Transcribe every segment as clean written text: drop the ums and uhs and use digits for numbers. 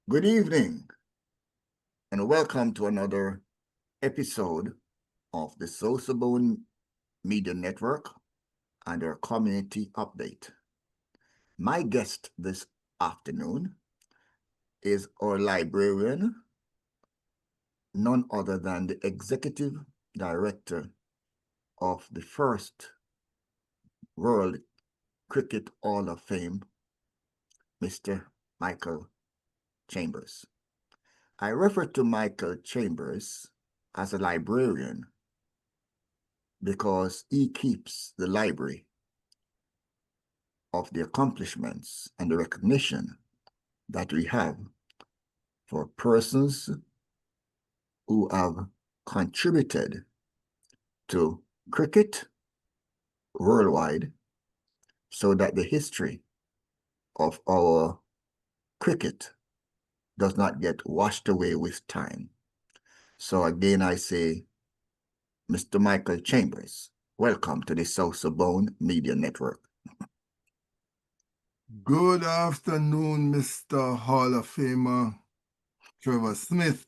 Good evening, and welcome to another episode of the SosoBone Media Network and our community update. My guest this afternoon is our librarian, none other than the executive director of the first World Cricket Hall of Fame, Mr. Michael Chambers. I refer to Michael Chambers as a librarian because he keeps the library of the accomplishments and the recognition that we have for persons who have contributed to cricket worldwide so that the history of our cricket does not get washed away with time. So again, I say, Mr. Michael Chambers, welcome to the SosoBone Media Network. Good afternoon, Mr. Hall of Famer Trevor Smith.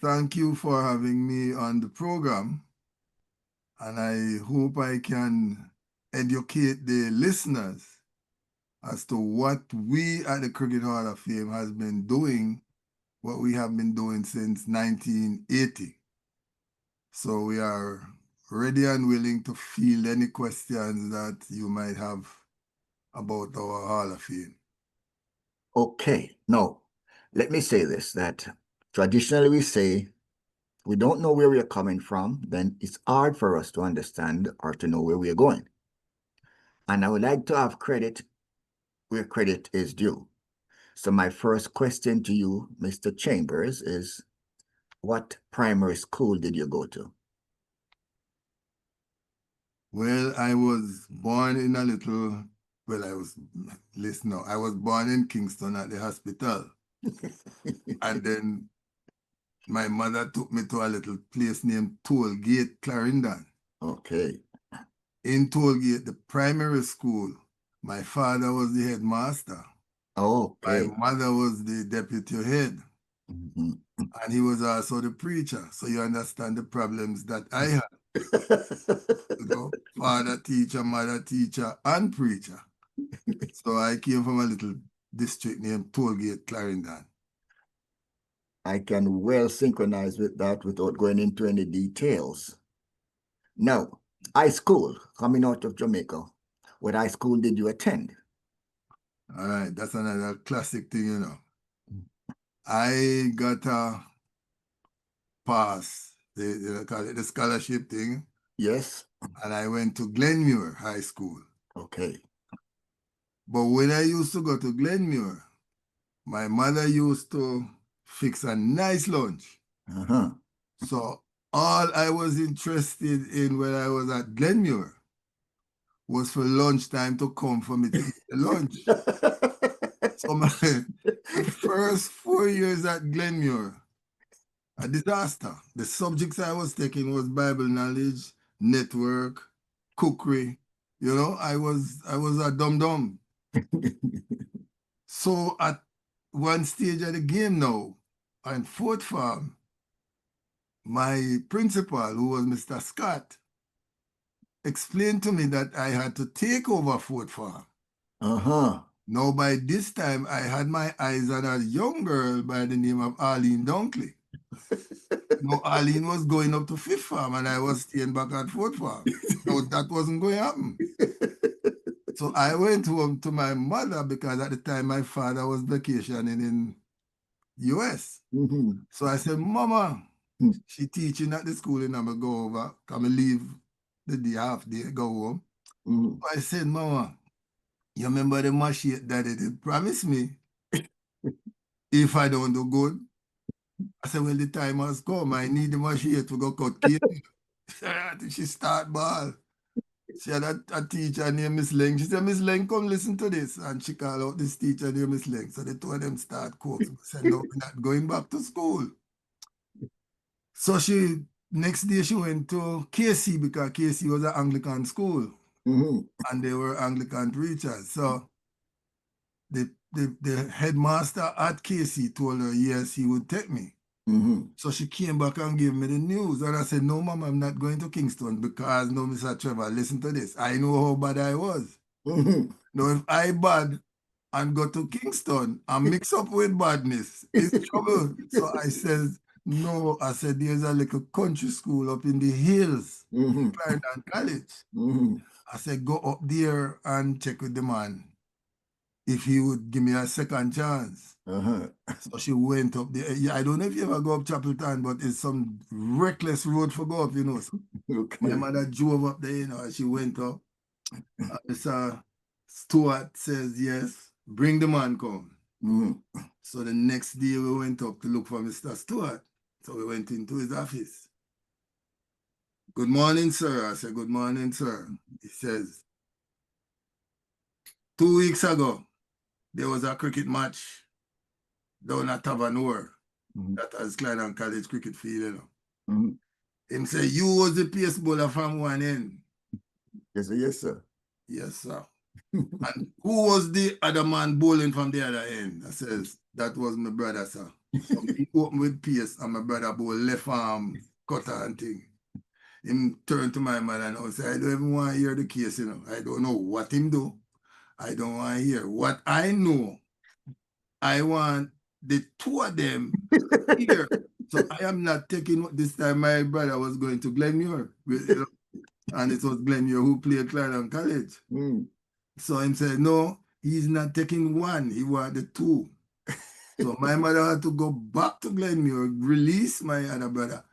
Thank you for having me on the program, and I hope I can educate the listeners as to what we at the Cricket Hall of Fame has been doing, what we have been doing since 1980. So we are ready and willing to field any questions that you might have about our Hall of Fame. Okay, now, let me say this, that traditionally we say, we don't know where we are coming from, then it's hard for us to understand or to know where we are going. And I would like to have credit where credit is due. So my first question to you, Mr. Chambers, is what primary school did you go to? Well, I was born in I was born in Kingston at the hospital. And then my mother took me to a little place named Tollgate, Clarendon. Okay. In Tollgate, the primary school, my father was the headmaster. Okay. My mother was the deputy head. Mm-hmm. And he was also the preacher. So you understand the problems that I had. Father teacher, mother teacher, and preacher. So I came from a little district named Tollgate, Clarendon. I can well synchronize with that without going into any details. Now, high school, coming out of Jamaica, what high school did you attend? All right, that's another classic thing, I got a pass, they call it the scholarship thing. Yes. And I went to Glenmuir High School. Okay. But when I used to go to Glenmuir, my mother used to fix a nice lunch. Uh-huh. So all I was interested in when I was at Glenmuir was for lunchtime to come for me to eat the lunch. So the first 4 years at Glenmuir, a disaster. The subjects I was taking was Bible knowledge, network, cookery. I was a dum-dum. So at one stage of the game now, in fourth form, my principal, who was Mr. Scott, explained to me that I had to take over fourth form. Uh-huh. Now, by this time, I had my eyes on a young girl by the name of Arlene Dunkley. Now, Arlene was going up to fifth form, and I was staying back at fourth form. No, that wasn't going to happen. So I went home to my mother because at the time my father was vacationing in US. Mm-hmm. So I said, Mama, she teaching at the school and I'm going to go over, come and leave the day, half day, go home. Mm-hmm. So I said, Mama, you remember the machine daddy did promise me if I don't do good? I said, well, the time has come. I need the machine to go cut cake. She start ball. She had a teacher named Miss Leng. She said, Miss Leng, come listen to this. And she called out this teacher named Miss Leng. So the two of them start coaxing. Said, no, we're not going back to school. So next day she went to KC because KC was an Anglican school. Mm-hmm. And they were Anglican preachers. So the the headmaster at KC told her, yes, he would take me. So she came back and gave me the news. And I said, no, Mom, I'm not going to Kingston because, no, Mr. Trevor, listen to this. I know how bad I was. Now, if I bad and go to Kingston and mix up with badness, it's trouble. So I said, no, I said, there's a little country school up in the hills, Clarendon College. I said, go up there and check with the man if he would give me a second chance. So she went up there. Yeah, I don't know if you ever go up Chapeltown, but it's some reckless road for go up, you know. So my mother drove up there, you know, and she went up. Mr. Stewart says, yes, bring the man come. So the next day we went up to look for Mr. Stewart. So we went into his office. Good morning, sir. I said, good morning, sir. He says, 2 weeks ago, there was a cricket match down at Tavanur. That has Clarendon College cricket field, you know. Him say, you was the pace bowler from one end. Yes, sir. Yes, sir. Yes, sir. And who was the other man bowling from the other end? I says, that was my brother, sir. So he opened with pace and my brother bowl left arm, cutter and thing. Him turned to my mother and I said, I don't even want to hear the case, you know. I don't know what him do. I don't want to hear. What I know, I want the two of them here. So I am not taking this time. My brother was going to Glenmuir, you know, and it was Glenmuir who played Clarendon College. So him said, no, he's not taking one. He want the two. So my mother had to go back to Glenmuir, release my other brother.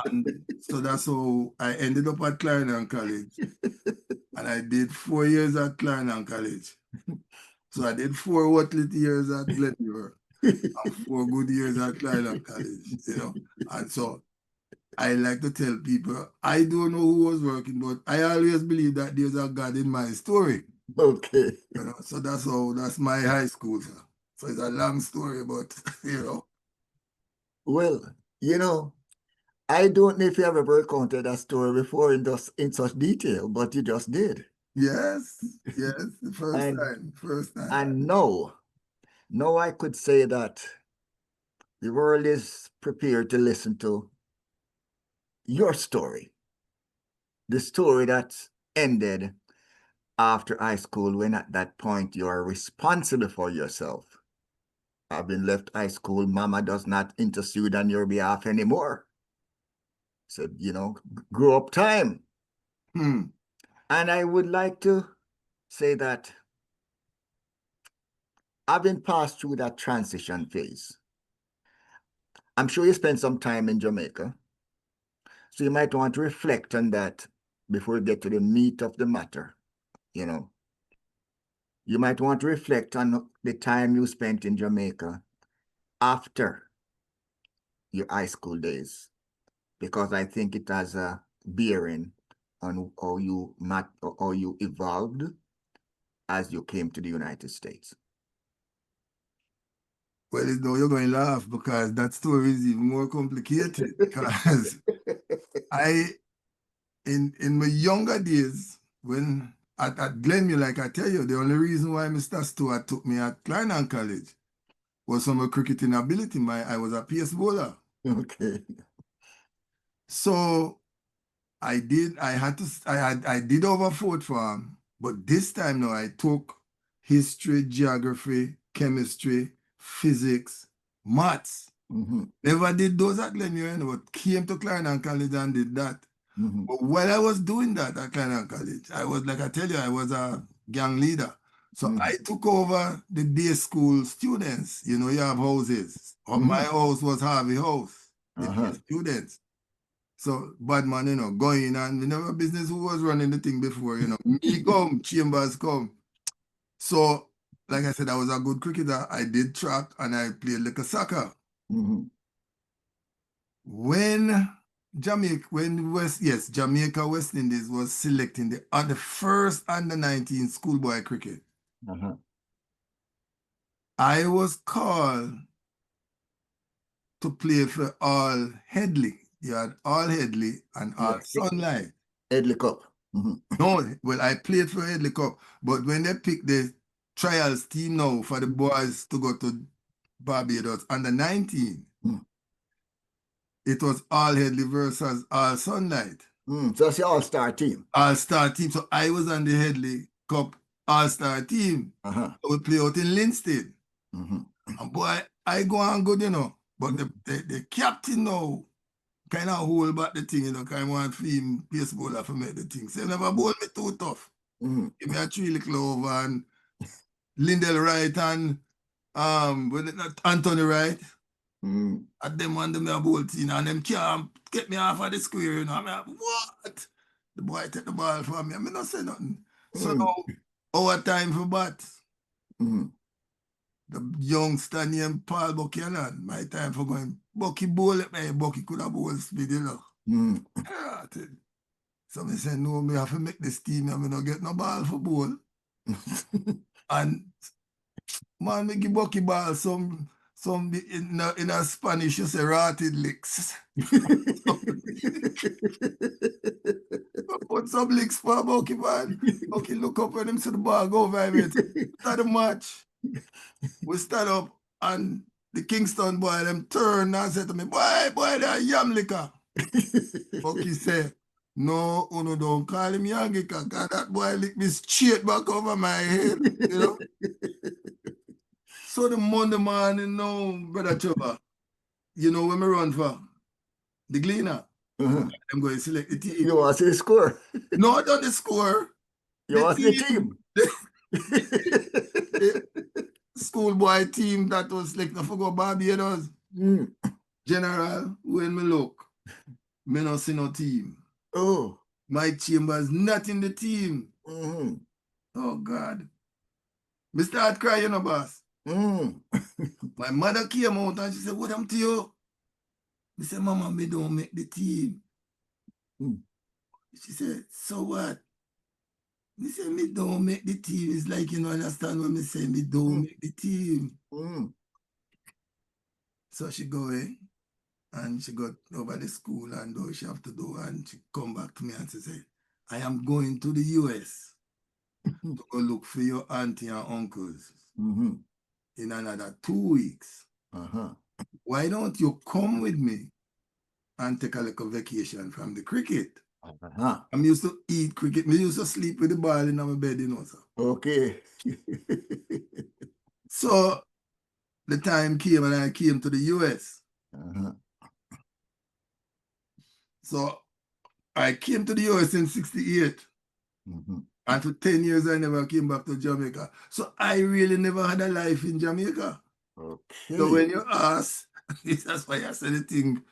And so that's how I ended up at Clarendon College. And I did 4 years at Clarendon College. So I did 4 what-lit years at Glenmuir and 4 good years at Clarendon College, you know. And so I like to tell people, I don't know who was working, but I always believe that there's a God in my story. Okay. You know, so that's my high school, sir. So it's a long story, but, you know. Well, you know, I don't know if you have ever recounted that story before in such detail, but you just did. Yes, the first time. And now I could say that the world is prepared to listen to your story. The story that ended after high school, when at that point you are responsible for yourself. Having left high school, mama does not intercede on your behalf anymore. So, you know, grow up time. And I would like to say that having passed through that transition phase, I'm sure you spent some time in Jamaica. So you might want to reflect on that before you get to the meat of the matter, you know. You might want to reflect on the time you spent in Jamaica after your high school days, because I think it has a bearing on how you evolved as you came to the United States. Well, you know, you're going to laugh because that story is even more complicated. Because in my younger days, when at Glenmuir, like I tell you, the only reason why Mr. Stewart took me at Clarendon College was from a cricketing ability. I was a pace bowler. Okay. So I did over fourth form, but this time now I took history, geography, chemistry, physics, maths. Never did those at Glenmuir, but came to Clarendon College and did that. But while I was doing that at Clarendon College, I was, like I tell you, I was a gang leader. So I took over the day school students. You know, you have houses. My house was Harvey House, the day students. So bad man, you know, going and we never business who was running the thing before, you know. Me come, Chambers come. So, like I said, I was a good cricketer. I did track and I played little soccer. When Jamaica West Indies was selecting the first under-19 schoolboy cricket, I was called to play for All Headley. You had All Headley and All Sunlight. Headley Cup. No, well, I played for Headley Cup, but when they picked the trials team now for the boys to go to Barbados under 19. It was all Headley versus all Sunlight. So it's the all-star team. All-star team. So I was on the Headley Cup all-star team. We play out in Linstead. And boy, I go on good, you know. But the captain now kind of hold back the thing, you know, kind of want to him pace bowler for make the thing. So he never bowl me too tough. Give me a 3 little over and Lindell Wright and Anthony Wright. And them want them a bowl team and them can't get me off of the square, you know. I'm like, what? The boy take the ball from me. I mean, not say nothing. So now, our time for bat. The youngster named Paul Buchanan, my time for going, Bucky bowl at me, Bucky could have bowl speed, you know. So I said, no, me have to make this team, I not get no ball for bowl. And man, me give Bucky ball some in a Spanish, you say rotted licks. Put some licks for Bucky, man. Bucky look up when him see the ball go vibrate. Start the match. We stand up and the Kingston boy, them turn and say to me, boy, that yam liquor. Bucky say, no, Uno don't call him yam liquor, because that boy lick me straight back over my head, you know. So the Monday morning, no, Brother Trevor, you know when we run for the Gleaner, I'm going to select the team. You want to see the score? No, not the score. You want to see the team? Schoolboy team that was like, I forgot Barbados. General, when me look, me not see no team. Oh. My Chambers not in the team. Oh, God. Me start crying, you know, boss. My mother came out and she said, what happened to you? I said, Mama, me don't make the team. She said, so what? Me say, me don't make the team. It's like, you know, understand what me say, me don't make the team. So she go away and she got over the school and do what she have to do. And she come back to me and she say, I am going to the US to go look for your auntie and uncles in another 2 weeks. Why don't you come with me and take a little vacation from the cricket? I'm used to eat cricket. I used to sleep with the ball in my bed, you know, sir. Okay. So the time came and I came to the US. So I came to the US in 68. And for 10 years, I never came back to Jamaica. So I really never had a life in Jamaica. Okay. So when you ask, that's why I said the thing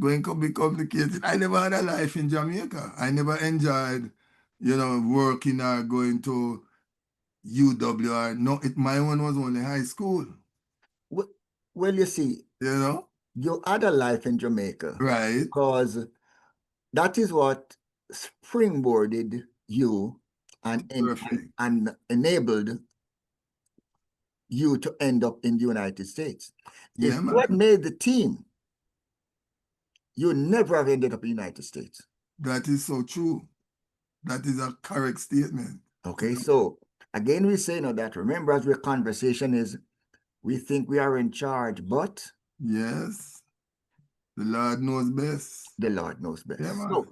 going to be complicated. I never had a life in Jamaica. I never enjoyed, you know, working or going to UW. No, my one was only high school. Well, you see, you know, you had a life in Jamaica. Right. Because that is what springboarded you and enabled you to end up in the United States. If you had made the team, you never have ended up in the United States. That is so true. That is a correct statement. Okay, so again, we say now that, remember, as our conversation is, we think we are in charge, but... Yes, the Lord knows best. The Lord knows best. Yeah, so,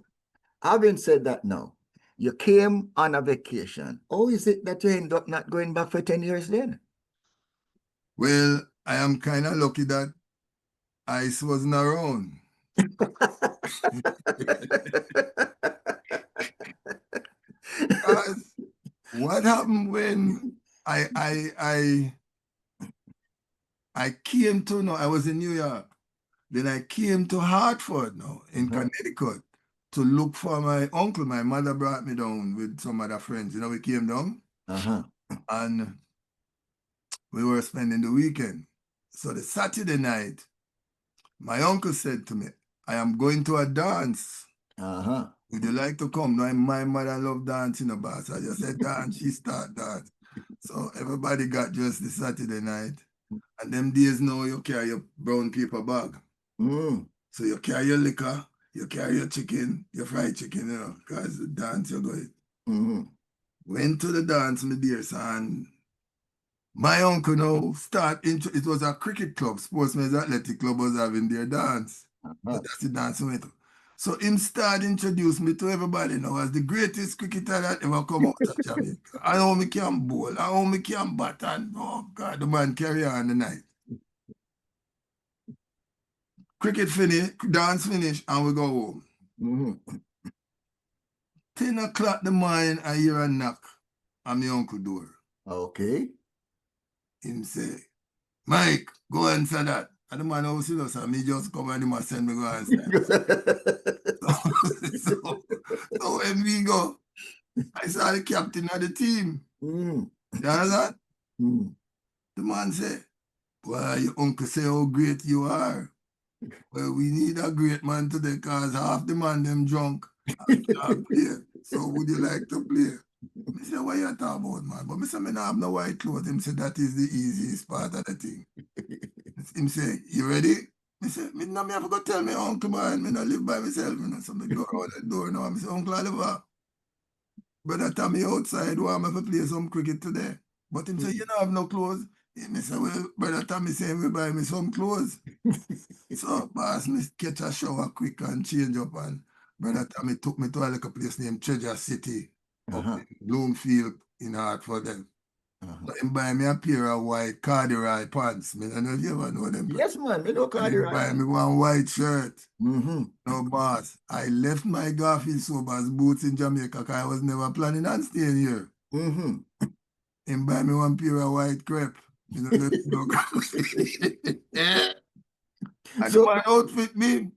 having said that now, you came on a vacation. How is it that you end up not going back for 10 years then? Well, I am kind of lucky that ICE wasn't around. What happened when I came to, I was in New York. Then I came to Hartford now in Connecticut to look for my uncle. My mother brought me down with some other friends. You know, we came down and we were spending the weekend. So the Saturday night, my uncle said to me, I am going to a dance. Would you like to come? No, my mother loved dancing, you know, boss. I just said dance, she start dance. So everybody got dressed this Saturday night. And them days now, you carry your brown paper bag. So you carry your liquor, you carry your chicken, your fried chicken, you know, because the dance you're going. Went to the dance, my dear son. My uncle now it was a cricket club, Sportsmen's Athletic Club was having their dance. But that's the dance we went to. So him start introduce me to everybody now as the greatest cricketer that ever come out of Jamaica. I know me can bowl, I know me can bat, and oh God, the man carry on the night. Cricket finish, dance finish, and we go home. 10 o'clock the morning, I hear a knock on my uncle door. Okay. Him say, Mike, go answer that. And the man who see us, and me just come and him and send me go answer. So when we go, I saw the captain of the team. You understand? The man say, well, your uncle say how great you are. Well, we need a great man today because half the man them drunk and can't play. So would you like to play? I say, what you talking about, man? But I say, I have no white clothes. Him say, that is the easiest part of the thing. Him say, you ready? I say, me have to go tell my uncle, man. I don't live by myself. So I go out the door now. I say, Uncle Oliver, brother Tommy outside want me to play some cricket today. But him say, you don't have no clothes. I say, well, brother Tommy saying, we buy me some clothes. So, boss, me catch a shower quick and change up. And brother Tommy took me to a little place named Treasure City up in Bloomfield in Hartford. So him buy me a pair of white corduroy pants. I don't know if you ever know them. Yes, man. Me know corduroy. He buy me one white shirt. No, boss, I left my Garfield Sobers boots in Jamaica because I was never planning on staying here. Him buy me one pair of white crepe. You know, and so, the man outfit me.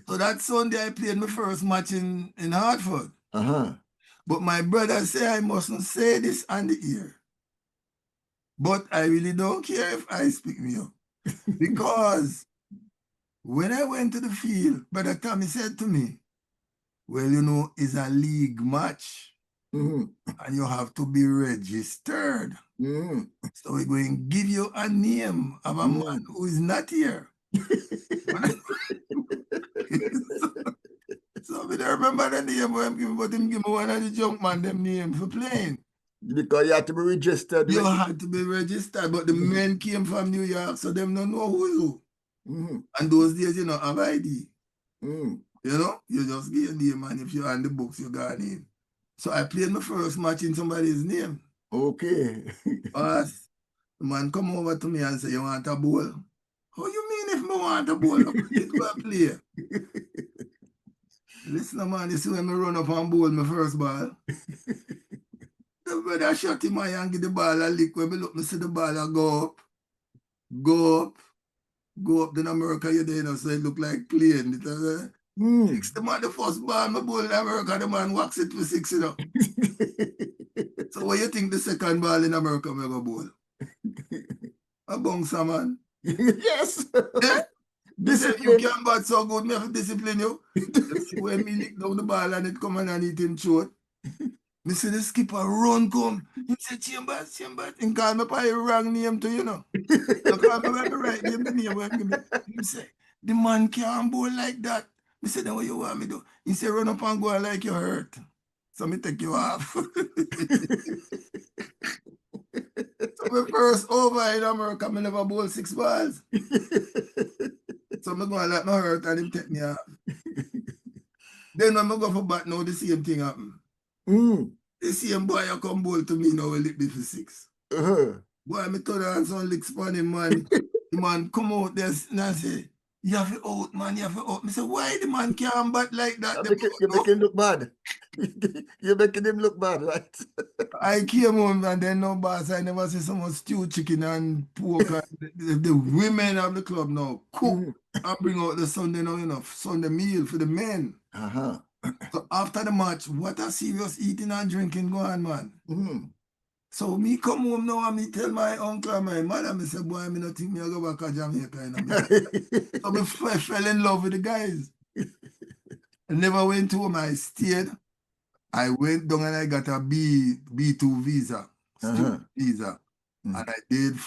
So that Sunday I played my first match in Hartford. But my brother say I mustn't say this on the ear. But I really don't care if I speak me up. Because when I went to the field, Brother Tommy said to me, well, you know, it's a league match. And you have to be registered. So we're going to give you a name of a man who is not here. So I don't remember the name, but him give me one of the junk man them name for playing. Because you had to be registered. You had to be registered, but the men came from New York, so them don't know who is who. And those days, you know, have ID. You know, you just get a name, and if you're on the books, you got a name. So I played my first match in somebody's name. Okay. The man come over to me and say, you want a bowl? How you mean if I want a bowl? I'm going to play. Listen, man, you see when I run up and bowl my first ball. The brother shot him and give the ball a lick. When I look, I see the ball go up. Go up. Then America, you there, you know, so it look like playing. Six, the man, the first ball, my ball in America, the man walks it for 6, you know. So what you think the second ball in America will go bowl? A bouncer, man. Yes. Yeah? Discipline. You can't bat so good, me have to discipline you. When me lick down the ball and it come and eat him short. Me see the skipper run come. He say, Chambers. He call me by the wrong name to you know. I call me by the right name, the name. He say, the man can't bowl like that. Me say, then what you want me do? He say, run up and go like you hurt. So me take you off. So my first over in America, I never bowl 6 balls. So I go like my hurt and him take me off. Then when I go for bat now, the same thing happen. The same boy you come bowl to me now will lick me for 6. Boy, me turn on some licks on him, man. The man come out there and say, you have to out, man, you have to out. Me say, why the man can't bat like that? You make him look bad. You're making him look bad, right? I came home and then no boss, I never see so much stew chicken and pork. The women of the club now cook and bring out the Sunday now, you know, Sunday meal for the men. So after the match, what a serious eating and drinking going on, man. So me come home now and me tell my uncle and my mother, me say, boy, I don't think me I go back to Jamaica. You know? So me fell in love with the guys. I never went home, I stayed. I went down and I got a B2 visa, student visa. And I did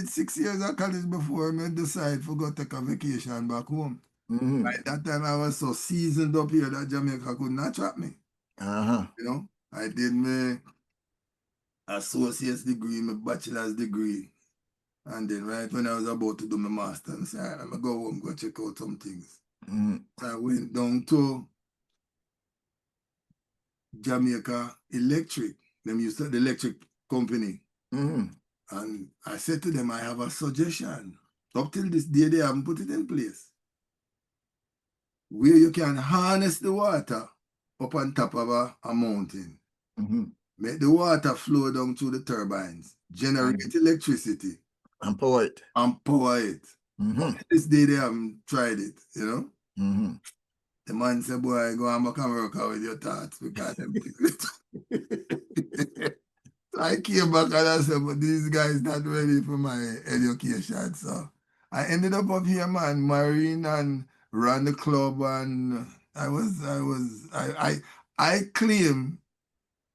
6 years of college before I decided to go take a vacation back home. By that time, I was so seasoned up here that Jamaica could not trap me. You know, I did associate's degree, my bachelor's degree. And then right when I was about to do my master, I said, all right, I'm going to go home, go check out some things. So I went down to Jamaica Electric. Them used to the electric company. And I said to them, I have a suggestion. Up till this day, they haven't put it in place. Where you can harness the water up on top of a mountain. Make the water flow down through the turbines, generate electricity. And power it. And power it. This day, they haven't tried it, you know? The man said, boy, go and back and work out with your thoughts because them I came back and I said, but these guys not ready for my education. So I ended up here, man, marrying and ran the club, and I claim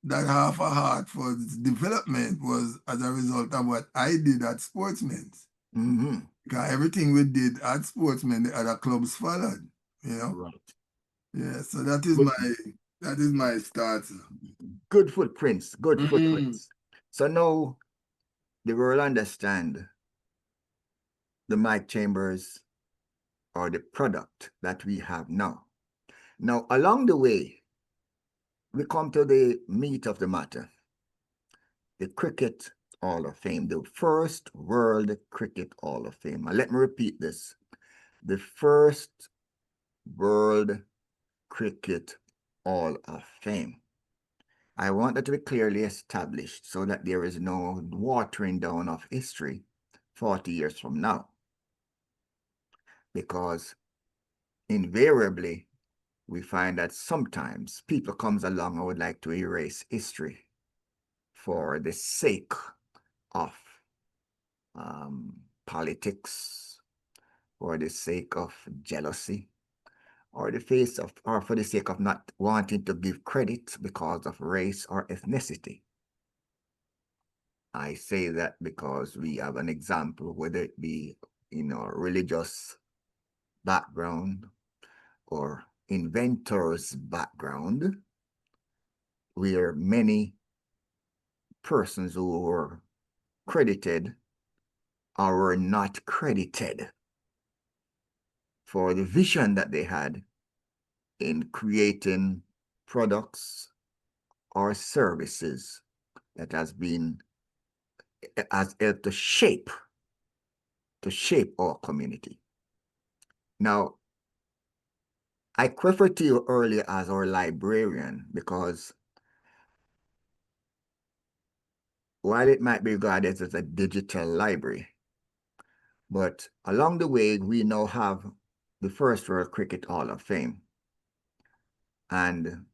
that half a heart for its development was as a result of what I did at Sportsman's. Because everything we did at Sportsman, the other clubs followed, you know? Right. Yeah, so that is my start. Good footprints, good footprints. So now the world understand the mic chambers or the product that we have now. Now, along the way, we come to the meat of the matter, the Cricket Hall of Fame, the first World Cricket Hall of Fame. And let me repeat this, the first World Cricket Hall of Fame. I want that to be clearly established so that there is no watering down of history 40 years from now. Because invariably, we find that sometimes people comes along and would like to erase history for the sake of politics, or the sake of jealousy, or for the sake of not wanting to give credit because of race or ethnicity. I say that because we have an example, whether it be, religious background or inventor's background, where many persons who were credited or were not credited for the vision that they had in creating products or services that has helped to shape our community. Now, I referred to you earlier as our librarian because while it might be regarded as a digital library, but along the way, we now have the first World Cricket Hall of Fame. And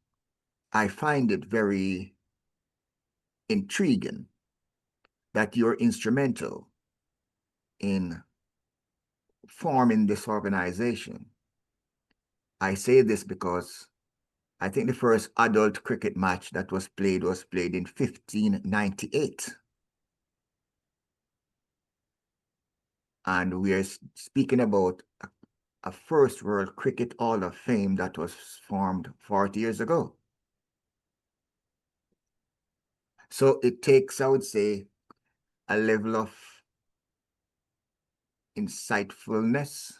I find it very intriguing that you're instrumental in forming this organization. I say this because I think the first adult cricket match that was played in 1598. And we are speaking about a first World Cricket Hall of Fame that was formed 40 years ago. So it takes, I would say, a level of insightfulness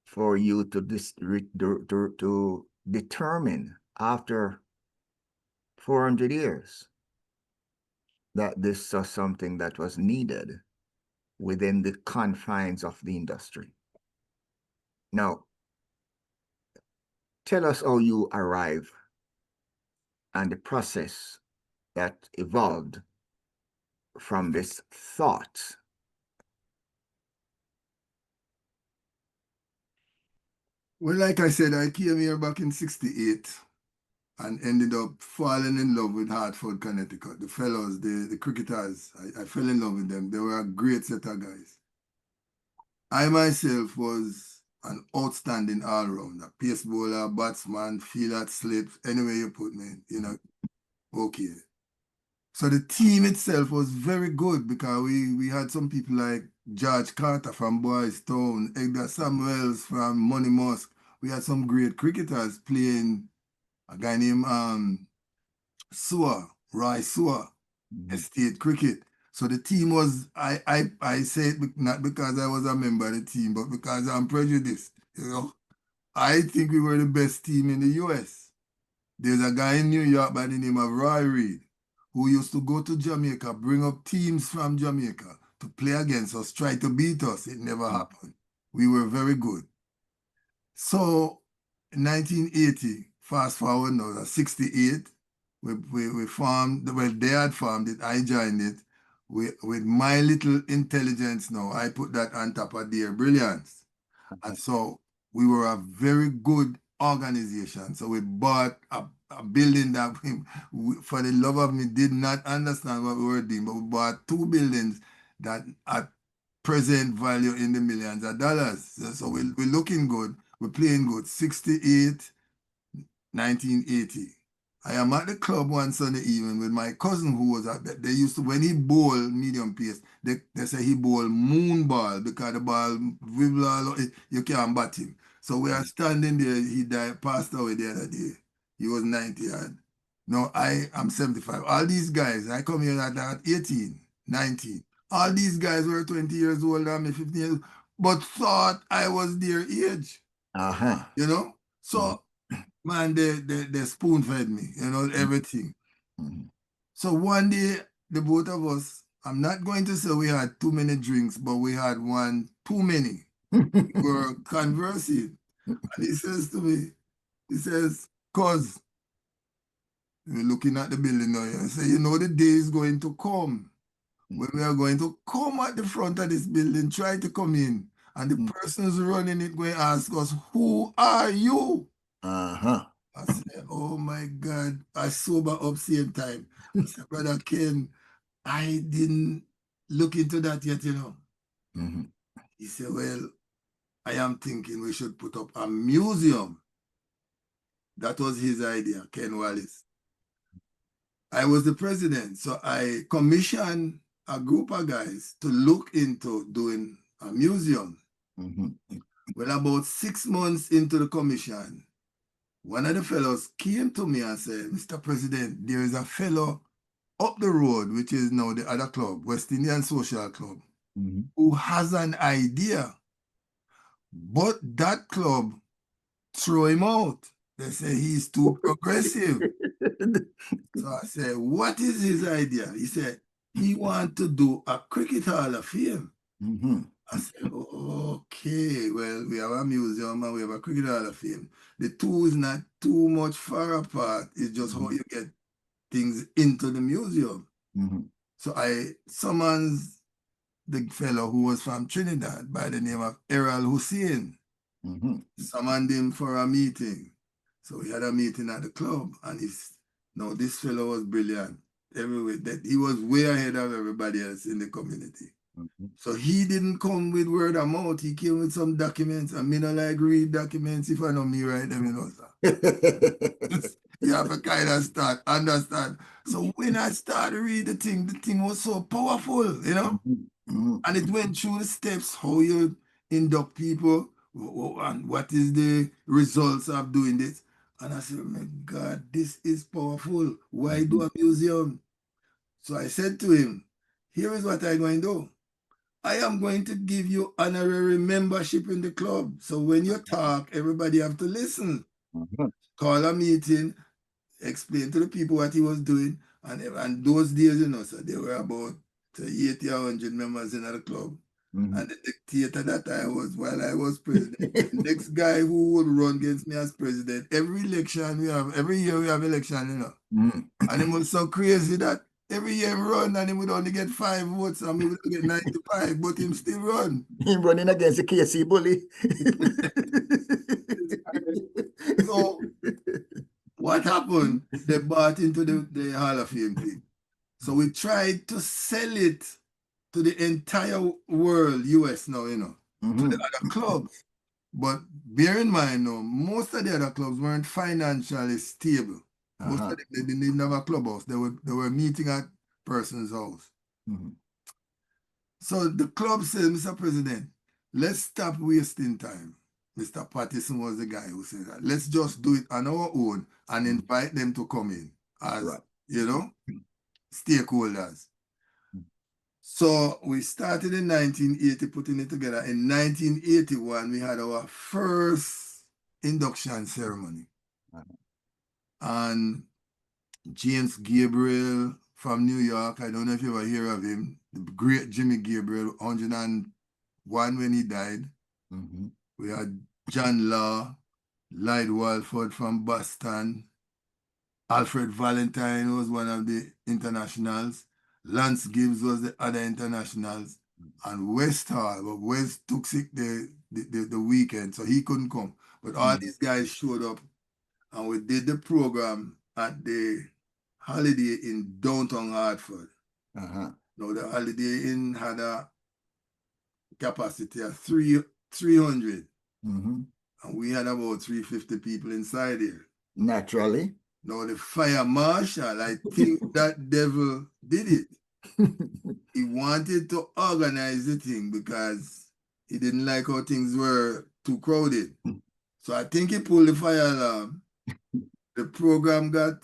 for you to determine after 400 years that this was something that was needed within the confines of the industry. Now, tell us how you arrive and the process that evolved from this thought. Well, like I said, I came here back in 68 and ended up falling in love with Hartford, Connecticut. The fellows, the cricketers, I fell in love with them. They were a great set of guys. I myself was an outstanding all-rounder, pace bowler, batsman, fielder, slip, anywhere you put me, okay. So the team itself was very good because we had some people like George Carter from Boys Town, Edgar Samuels from Money Musk. We had some great cricketers playing, a guy named Sewer, Roy Sewer, Estate Cricket. So the team was, I say it not because I was a member of the team, but because I'm prejudiced. You know, I think we were the best team in the US. There's a guy in New York by the name of Roy Reid who used to go to Jamaica, bring up teams from Jamaica to play against us, try to beat us. It never happened. We were very good. So, in 1980, fast forward now, 68, we formed, well, they had formed it, I joined it. With my little intelligence now, I put that on top of their brilliance. And so we were a very good organization. So we bought a building that we, for the love of me, did not understand what we were doing, but we bought 2 buildings that at present value in the millions of dollars. So we're looking good. We're playing good. 68, 1980. I am at the club one Sunday evening with my cousin who was at that. They used to, when he bowl medium pace, they say he bowl moon ball because the ball, you can't bat him. So we are standing there. He died, passed away the other day. He was 90 odd. No, I am 75. All these guys, I come here at 18, 19. All these guys were 20 years old than me, 15 years, but thought I was their age. You know? So, man, they spoon-fed me, you know, everything. So one day, the both of us, I'm not going to say we had too many drinks, but we had one too many. We were conversing. And he says to me, he says, cuz, we're looking at the building now, I say, you know, the day is going to come when we are going to come at the front of this building, try to come in, and the person who's running it going to ask us, who are you? I said, oh my God, I sober up same time. I said, Brother Ken, I didn't look into that yet, you know. He said, well, I am thinking we should put up a museum. That was his idea, Ken Wallace. I was the president, so I commissioned a group of guys to look into doing a museum. Well, about 6 months into the commission, one of the fellows came to me and said, Mr. President, there is a fellow up the road, which is now the other club, West Indian Social Club, who has an idea, but that club throw him out. They say he's too progressive. So I said, what is his idea? He said, he wants to do a cricket hall of fame. I said, okay, well, we have a museum and we have a cricket hall of fame. The two is not too much far apart. It's just how you get things into the museum. So I summoned the fellow who was from Trinidad by the name of Errol Hussein. Summoned him for a meeting. So we had a meeting at the club, and this fellow was brilliant. Everywhere that he was way ahead of everybody else in the community. So he didn't come with word of mouth. He came with some documents. I mean, I like read documents if I know me write them, you know, sir. You have to kind of start, understand. So when I started reading the thing was so powerful, you know? And it went through the steps, how you induct people, and what is the results of doing this. And I said, oh my God, this is powerful. Why do a museum? So I said to him, here is what I'm going to do. I am going to give you honorary membership in the club. So when you talk, everybody have to listen. Call a meeting, explain to the people what he was doing. And those days, you know, so there were about 80 or 100 members in the club. And the dictator that I was while I was president, the next guy who would run against me as president, every year we have election, you know. And it was so crazy that every year he run and he would only get 5 votes and we would get 95, but him still run. Him running against the KC bully. So what happened? They bought into the Hall of Fame thing. So we tried to sell it to the entire world, US now, you know, to the other clubs. But bear in mind, no, most of the other clubs weren't financially stable. Most of them, they didn't have a clubhouse. They were meeting at person's house. So the club said, Mr. President, let's stop wasting time. Mr. Pattison was the guy who said that. Let's just do it on our own and invite them to come in as you know, stakeholders. So we started in 1980 putting it together. In 1981, we had our first induction ceremony. And James Gabriel from New York, I don't know if you ever hear of him, the great Jimmy Gabriel, 101 when he died. We had John Law, Lloyd Walford from Boston, Alfred Valentine was one of the internationals, Lance Gibbs was the other internationals, and West Hall, but West took sick the weekend, so he couldn't come. But all these guys showed up, and we did the program at the Holiday Inn downtown Hartford. Now the Holiday Inn had a capacity of 300, and we had about 350 people inside here. Naturally. Now the fire marshal, I think that devil did it. He wanted to organize the thing because he didn't like how things were too crowded. So I think he pulled the fire alarm. The program got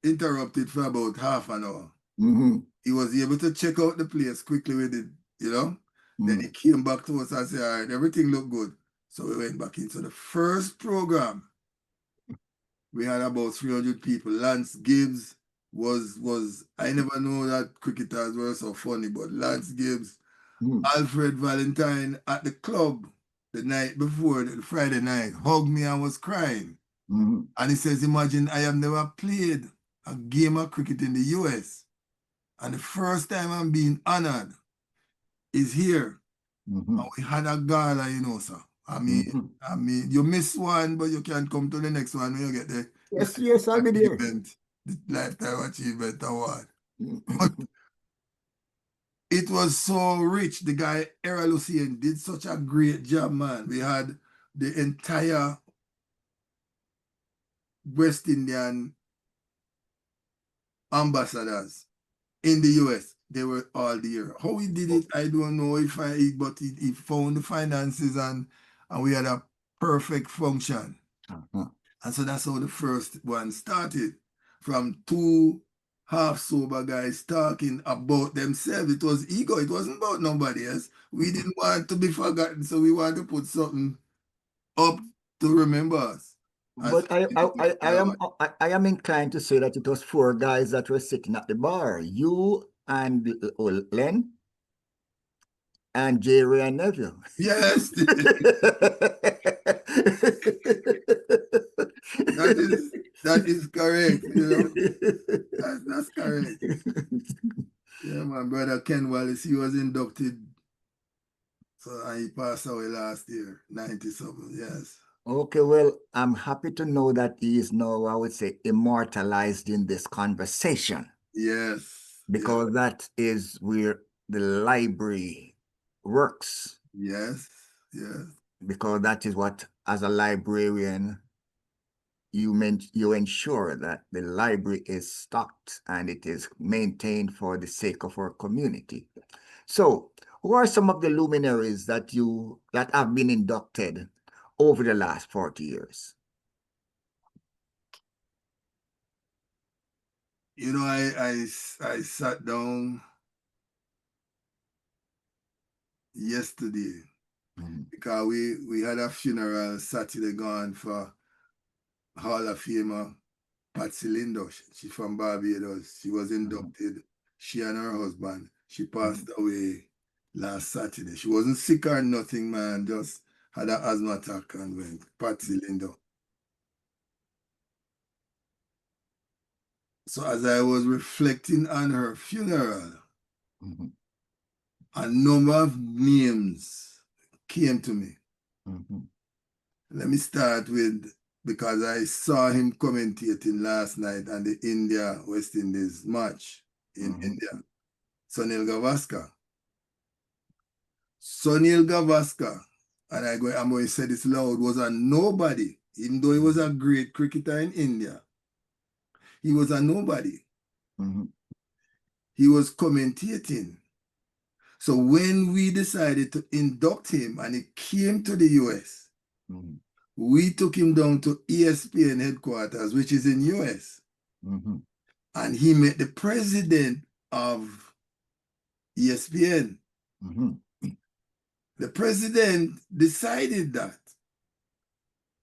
interrupted for about half an hour. He was able to check out the place quickly with it, you know. Then he came back to us and said, all right, everything looked good. So we went back into the first program. We had about 300 people. Lance Gibbs was I never know that cricketers were so funny, but Lance Gibbs, Alfred Valentine at the club the night before, the Friday night, hugged me and was crying. And he says, imagine I have never played a game of cricket in the US. And the first time I'm being honored is here. And we had a gala, you know, sir. I mean, you miss one, but you can come to the next one when you get the yes, I'll be there. The Lifetime Achievement Award. But it was so rich. The guy, Errol Hussein, did such a great job, man. We had the entire West Indian ambassadors in the US. They were all there. How he did it, I don't know but he found the finances and we had a perfect function. And so that's how the first one started. From two half-sober guys talking about themselves. It was ego. It wasn't about nobody else. We didn't want to be forgotten, so we wanted to put something up to remember us. But I am inclined to say that it was 4 guys that were sitting at the bar. You and Len and Jerry and Neville. Yes. That is correct. You know, that's correct. Yeah, my brother Ken Wallace, he was inducted. So he passed away last year, 90-something, yes. Okay, well, I'm happy to know that he is now, I would say, immortalized in this conversation. Yes. Because that is where the library works. Yes, yes. Because that is what, as a librarian, you ensure that the library is stocked and it is maintained for the sake of our community. So, who are some of the luminaries that have been inducted over the last 40 years? You know, I sat down yesterday because we had a funeral Saturday gone for Hall of Famer Patsy Lindo. She's from Barbados. She was inducted. She and her husband. She passed away last Saturday. She wasn't sick or nothing, man. Just had an asthma attack and went. Patsy Lindo. So as I was reflecting on her funeral, a number of names came to me. Let me start with, because I saw him commentating last night on the India-West Indies match in India. Sunil Gavaskar. Sunil Gavaskar, and I'm going to say this loud, was a nobody, even though he was a great cricketer in India. He was a nobody. He was commentating. So when we decided to induct him and he came to the US, we took him down to ESPN headquarters, which is in US. and he met the president of ESPN. The president decided that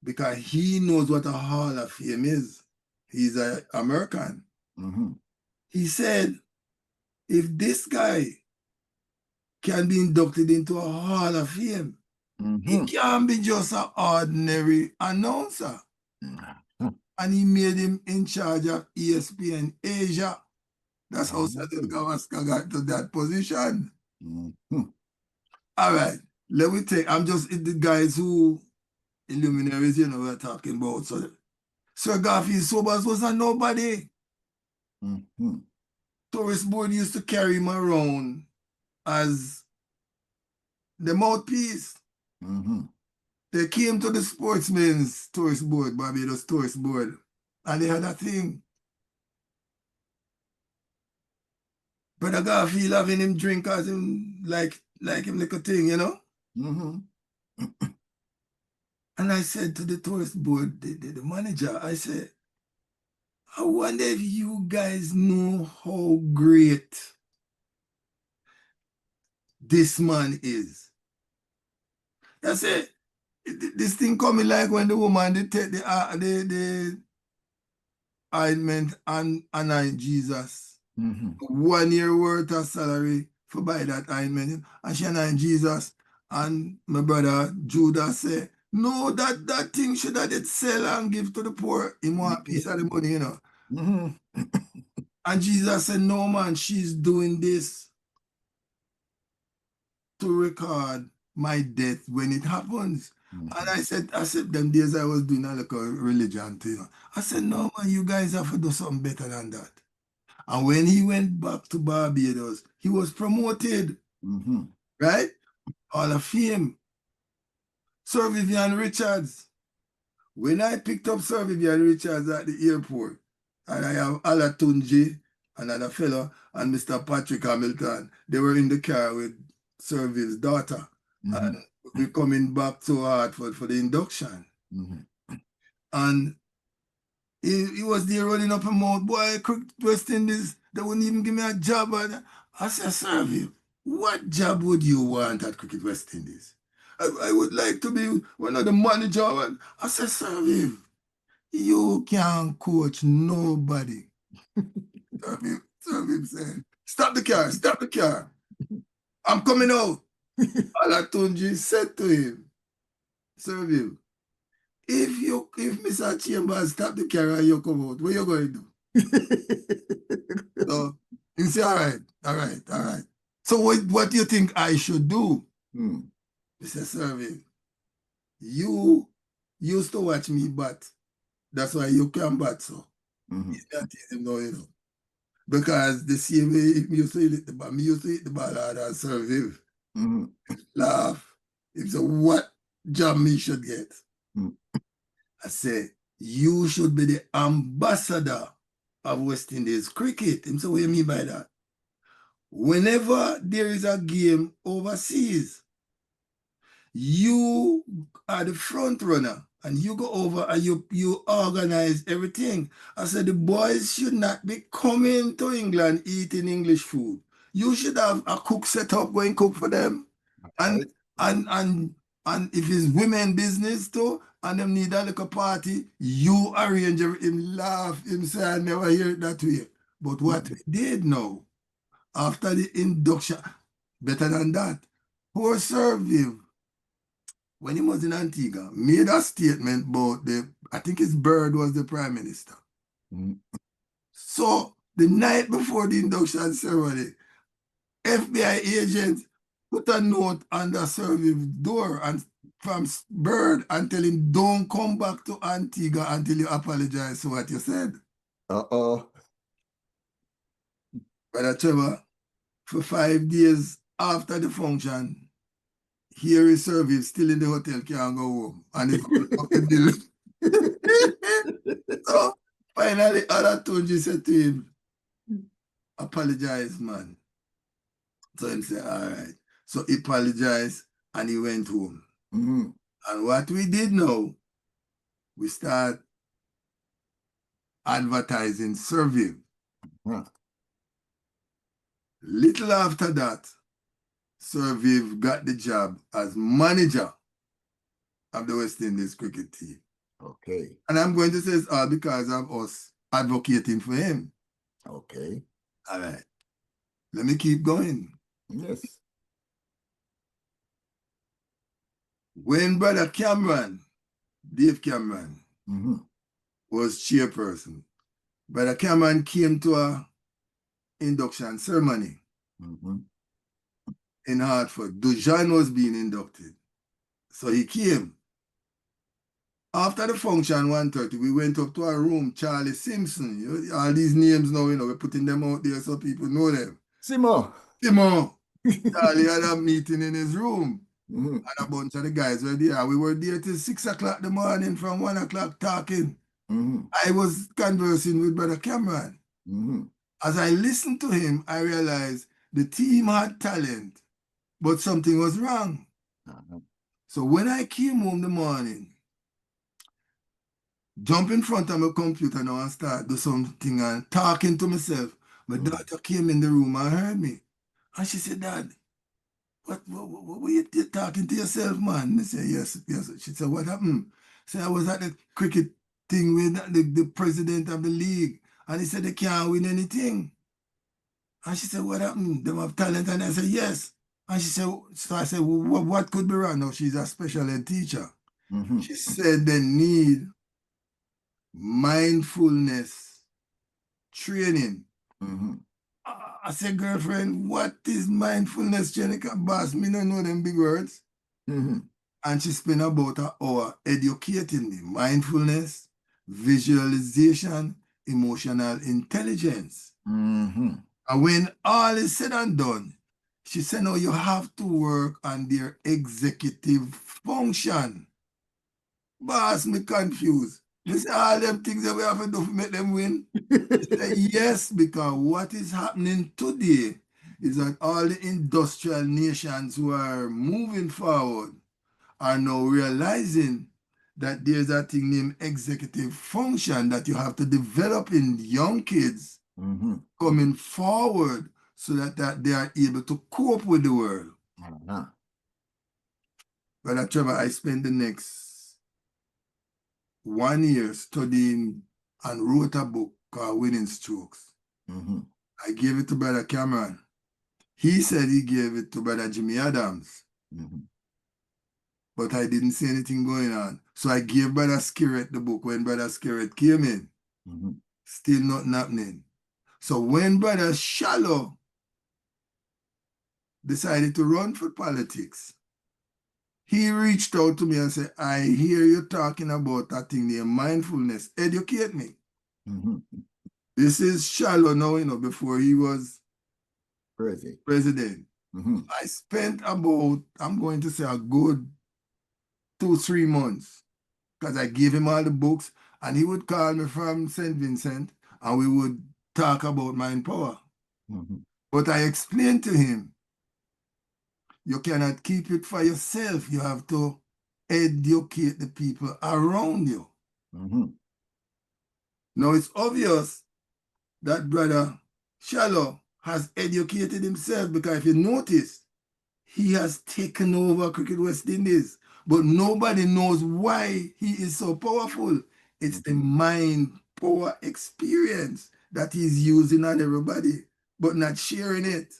because he knows what a Hall of Fame is. He's an American. He said, if this guy can be inducted into a Hall of Fame, he can't be just an ordinary announcer. And he made him in charge of ESPN Asia. That's how Sadil Gavaskar got to that position. All right, let me take, I'm just the guys who, luminaries, you know, we're talking about. So Sir Garfield Sobers was a nobody. Tourist board used to carry him around as the mouthpiece. They came to the Sportsman's Tourist Board, Barbados Tourist Board, and they had a thing. Brother Garfield having him drink as him like him like a thing, you know? And I said to the tourist board, the manager, I said, I wonder if you guys know how great this man is. I said, this thing coming like when the woman they take the ointment and anoint Jesus. 1 year worth of salary for buy that ointment. And she anoint Jesus. And my brother Judah said, no, that thing should have did sell and give to the poor. He want a piece of the money, you know. And Jesus said, no, man, she's doing this to record my death when it happens. And I said, them days I was doing a like a religion thing. You know. I said, no, man, you guys have to do something better than that. And when he went back to Barbados, he was promoted, right? Hall of Fame. Sir Viv Richards. When I picked up Sir Viv Richards at the airport, and I have Alatunji, another fellow, and Mr. Patrick Hamilton, they were in the car with Sir Viv's daughter. And we're coming back to Hartford for the induction. And he was there running up a mouth, boy, West Indies, they wouldn't even give me a job. And I said, Sir Viv, what job would you want at Cricket West Indies? I would like to be one of the manager. I said, Sir Viv, you can't coach nobody. Sir Viv said, stop the car. I'm coming out. Alatunji said to him, Sir Viv, if Mr. Chambers stop the car and you come out, what are you going to do? So he said, all right. So what do you think I should do? Mr. Sir Viv, you used to watch me bat. That's why you can bat, so. He's not teasing now, you know. Because the same way he used to hit the ball, me used to hit the ball hard and Sir Viv. Laugh. He said, what job me should get? I said, you should be the ambassador of West Indies cricket. He said, what do you mean by that? Whenever there is a game overseas, you are the front runner and you go over and you organize everything. I said, the boys should not be coming to England eating English food. You should have a cook set up, go and cook for them. And if it's women business too, and them need a little party, you arrange him, laugh, him say, I never hear it that way. But what we did now, after the induction, better than that, poor Sir Viv, when he was in Antigua, made a statement about I think his bird was the prime minister. So the night before the induction ceremony, FBI agents put a note under Sir Viv's door and from Bird and tell him, don't come back to Antigua until you apologize for what you said. Brother Trevor, for 5 days after the function, here is Sir Viv still in the hotel, can't go home. And so finally, Alatunji said to him, apologize, man. So he said, all right. So he apologized and he went home. And what we did now, we start advertising Sir Viv. Huh. Little after that, Sir Viv got the job as manager of the West Indies cricket team. Okay. And I'm going to say it's all because of us advocating for him. Okay. All right. Let me keep going. Yes. When Brother Cameron, Dave Cameron, was chairperson, Brother Cameron came to a induction ceremony in Hartford. Dujan was being inducted. So he came. After the function, 1:30, we went up to a room, Charlie Simpson. You know, all these names now, we're putting them out there so people know them. Simo. Charlie had a meeting in his room. And a bunch of the guys were there. We were there till 6 o'clock in the morning, from 1 o'clock talking. I was conversing with Brother Cameron. As I listened to him, I realized the team had talent, but something was wrong. So when I came home in the morning, jump in front of my computer now and start do something and talking to myself, my daughter came in the room and heard me. And she said, Dad, what were you talking to yourself, man? I said, yes. She said, what happened? I said, I was at the cricket thing with the president of the league, and he said they can't win anything. And she said, what happened? Them have talent? And I said, yes. And she said, so I said, well, what could be wrong? No, she's a special ed teacher. She said they need mindfulness training. I said, girlfriend, what is mindfulness training? Boss, me don't know them big words. And she spent about an hour educating me. Mindfulness, visualization, emotional intelligence. And when all is said and done, she said, no, you have to work on their executive function. Boss, me confused. You say all them things that we have to do to make them win? She said, yes, because what is happening today is that all the industrial nations who are moving forward are now realizing that there's a thing named executive function that you have to develop in young kids coming forward so that they are able to cope with the world. But Trevor, I spent the next 1 year studying and wrote a book called Winning Strokes. I gave it to Brother Cameron. He said he gave it to Brother Jimmy Adams. But I didn't see anything going on. So I gave Brother Skerrett the book when Brother Skerrett came in. Still nothing happening. So when Brother Shallow decided to run for politics, he reached out to me and said, I hear you talking about that thing named mindfulness. Educate me. This is Shallow now, you know, before he was president. I spent about, I'm going to say, a good 2-3 months, because I gave him all the books, and he would call me from St. Vincent, and we would talk about mind power. But I explained to him, you cannot keep it for yourself. You have to educate the people around you. Now, it's obvious that Brother Shallow has educated himself, because if you notice, he has taken over Cricket West Indies, but nobody knows why he is so powerful. It's the mind power experience that he's using on everybody, but not sharing it.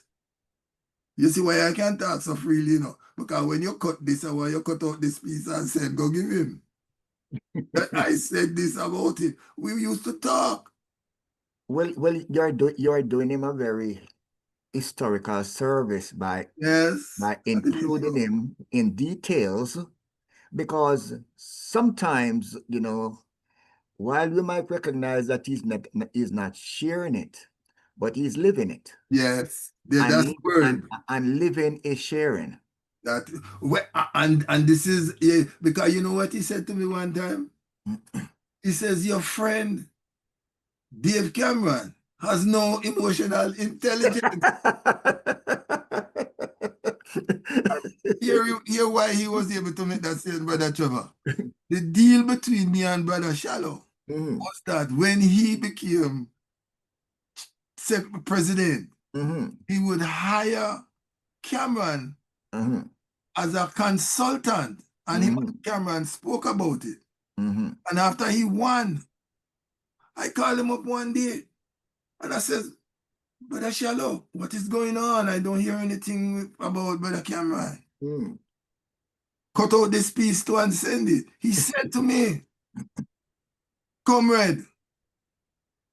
You see why I can't talk so freely, you know? Because when you cut this, or you cut out this piece and said, go give him. That I said this about him. We used to talk. Well, you're doing him a very historical service by including him in details, because sometimes, you know, while we might recognize that he's not sharing it, but he's living it. Yes, that's the word. And living is sharing. That and this is, yeah, because you know what he said to me one time? He says, your friend Dave Cameron has no emotional intelligence. Here why he was able to make that statement, Brother Trevor. The deal between me and Brother Shallow was that when he became president, Mm-hmm. he would hire Cameron Mm-hmm. as a consultant, and him and Cameron spoke about it. Mm-hmm. And after he won, I called him up one day, and I said, Brother Shallow, what is going on? I don't hear anything about Brother Cameron. Mm. Cut out this piece too and send it. He said to me, Comrade,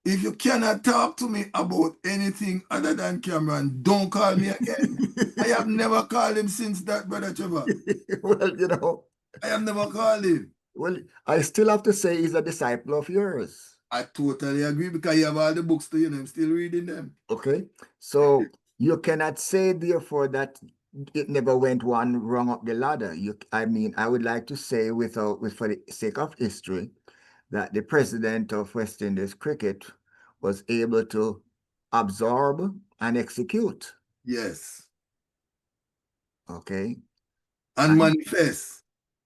if you cannot talk to me about anything other than Cameron, don't call me again. I have never called him since that, Brother Trevor. Well, you know. I have never called him. Well, I still have to say he's a disciple of yours. I totally agree because you have all the books to you, I'm still reading them. Okay. So you cannot say, therefore, that it never went one rung up the ladder. I mean, I would like to say, for the sake of history, that the president of West Indies cricket was able to absorb and execute. Yes. Okay. And manifest.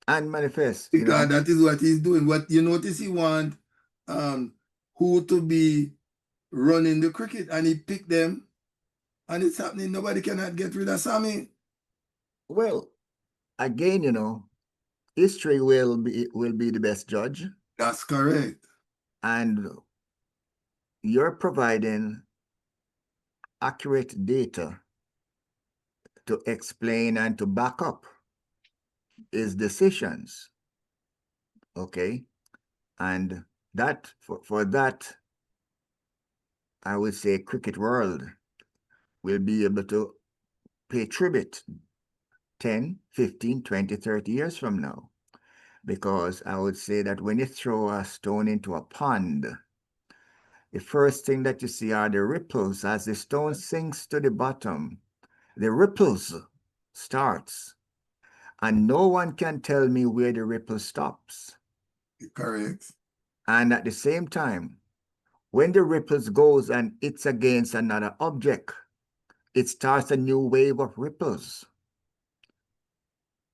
And manifest. Because that is what he's doing. What you notice, he want who to be running the cricket, and he picked them, and it's happening. Nobody cannot get rid of Sammy. Well, again, history will be the best judge. That's correct. And you're providing accurate data to explain and to back up his decisions. Okay. And that for that, I would say cricket world will be able to pay tribute 10, 15, 20, 30 years from now. Because I would say that when you throw a stone into a pond, the first thing that you see are the ripples. As the stone sinks to the bottom, the ripples starts. And no one can tell me where the ripple stops. Correct. And at the same time, when the ripples goes and it's against another object, it starts a new wave of ripples.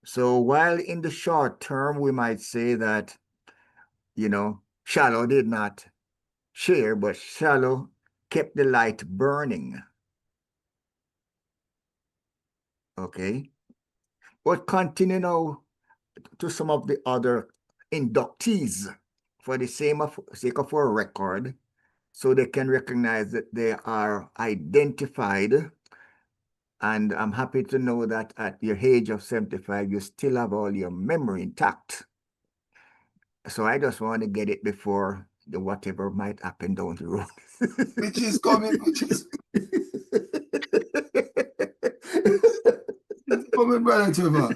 So while in the short term, we might say that, Shallow did not share, but Shallow kept the light burning. Okay. But continue now to some of the other inductees for the sake of our record, so they can recognize that they are identified. And I'm happy to know that at your age of 75, you still have all your memory intact. So I just want to get it before the whatever might happen down the road. Which is coming, it's coming, Brother Trevor.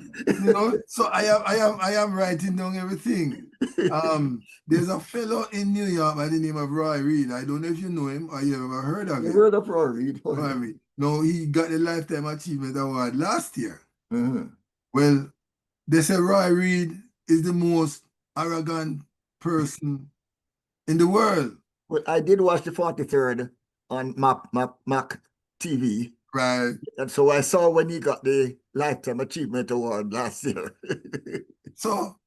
So I am writing down everything. There's a fellow in New York by the name of Roy Reid. I don't know if you know him or you ever heard of him. I've heard of Roy Reid. Roy Reid. No, he got the Lifetime Achievement Award last year. Well, they say Roy Reid is the most arrogant person in the world. Well, I did watch the 43rd on Mac TV. Right. And so I saw when he got the Lifetime Achievement Award last year. So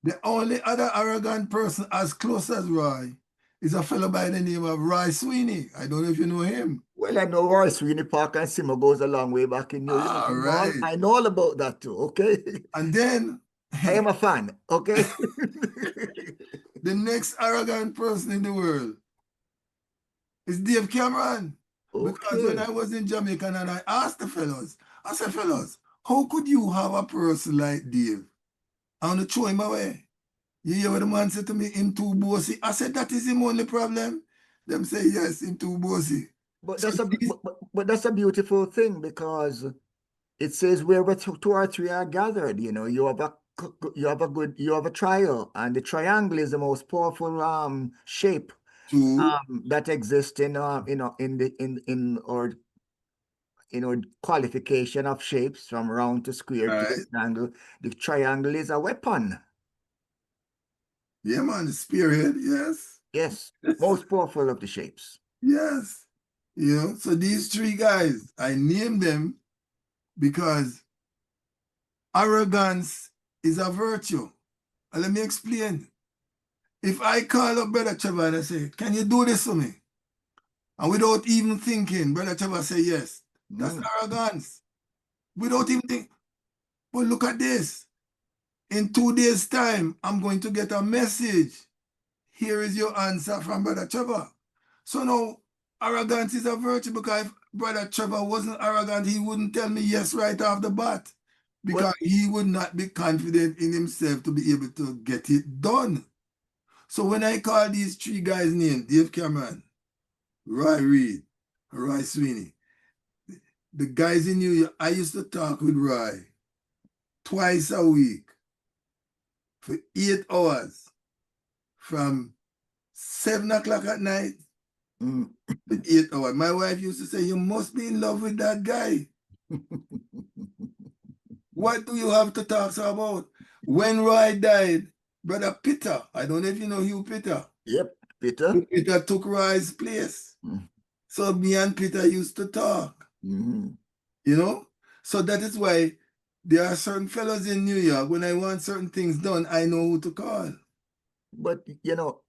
the only other arrogant person as close as Roy is a fellow by the name of Roy Sweeney. I don't know if you know him. Well, I know Roy Sweeney, Park and Simmer goes a long way back in New York. Right. I know all about that too, okay? And then I am a fan, okay? The next arrogant person in the world is Dave Cameron. Okay. Because when I was in Jamaica and I asked the fellows, I said, fellows, how could you have a person like Dave? I want to throw him away. You hear what the man said to me, him too bossy. I said, that is him only problem. Them say, yes, him too bossy. But that's a beautiful thing, because it says wherever two or three are gathered, you have a trial, and the triangle is the most powerful shape that exists in our qualification of shapes from round to square to rectangle. The triangle is a weapon. Yeah, man, the spearhead, yes. Yes, most powerful of the shapes. Yes. So these three guys, I named them because arrogance is a virtue. And let me explain. If I call up Brother Trevor and I say, can you do this for me? And without even thinking, Brother Trevor say yes. That's arrogance. Without even think. But look at this. In 2 days' time, I'm going to get a message. Here is your answer from Brother Trevor. So now, arrogance is a virtue, because if Brother Trevor wasn't arrogant, he wouldn't tell me yes right off the bat, because he would not be confident in himself to be able to get it done. So when I call these 3 guys' names, Dave Cameron, Roy Reed, Roy Sweeney, the guys in New York, I used to talk with Roy twice a week for 8 hours from 7 o'clock at night to 8 hours. My wife used to say, you must be in love with that guy. What do you have to talk about? When Roy died, Brother Peter, I don't know if you know Hugh Peter. Yep, Peter. Peter took Roy's place. So me and Peter used to talk. You know? So that is why there are certain fellows in New York, when I want certain things done, I know who to call. But, you know,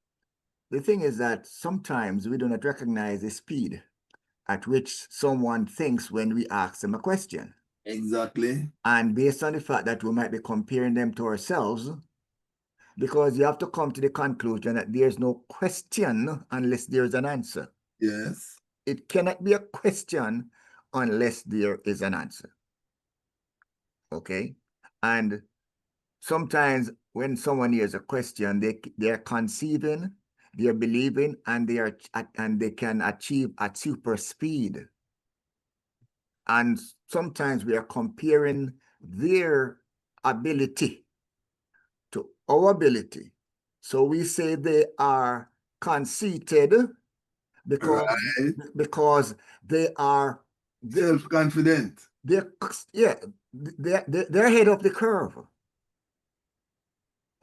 the thing is that sometimes we do not recognize the speed at which someone thinks when we ask them a question. Exactly. And based on the fact that we might be comparing them to ourselves, because you have to come to the conclusion that there's no question unless there's an answer. Yes. It cannot be a question unless there is an answer. Okay? And sometimes when someone hears a question, they're conceiving, they're believing, and they can achieve at super speed. And sometimes we are comparing their ability to our ability. So we say they are conceited because they are self-confident. They're ahead of the curve.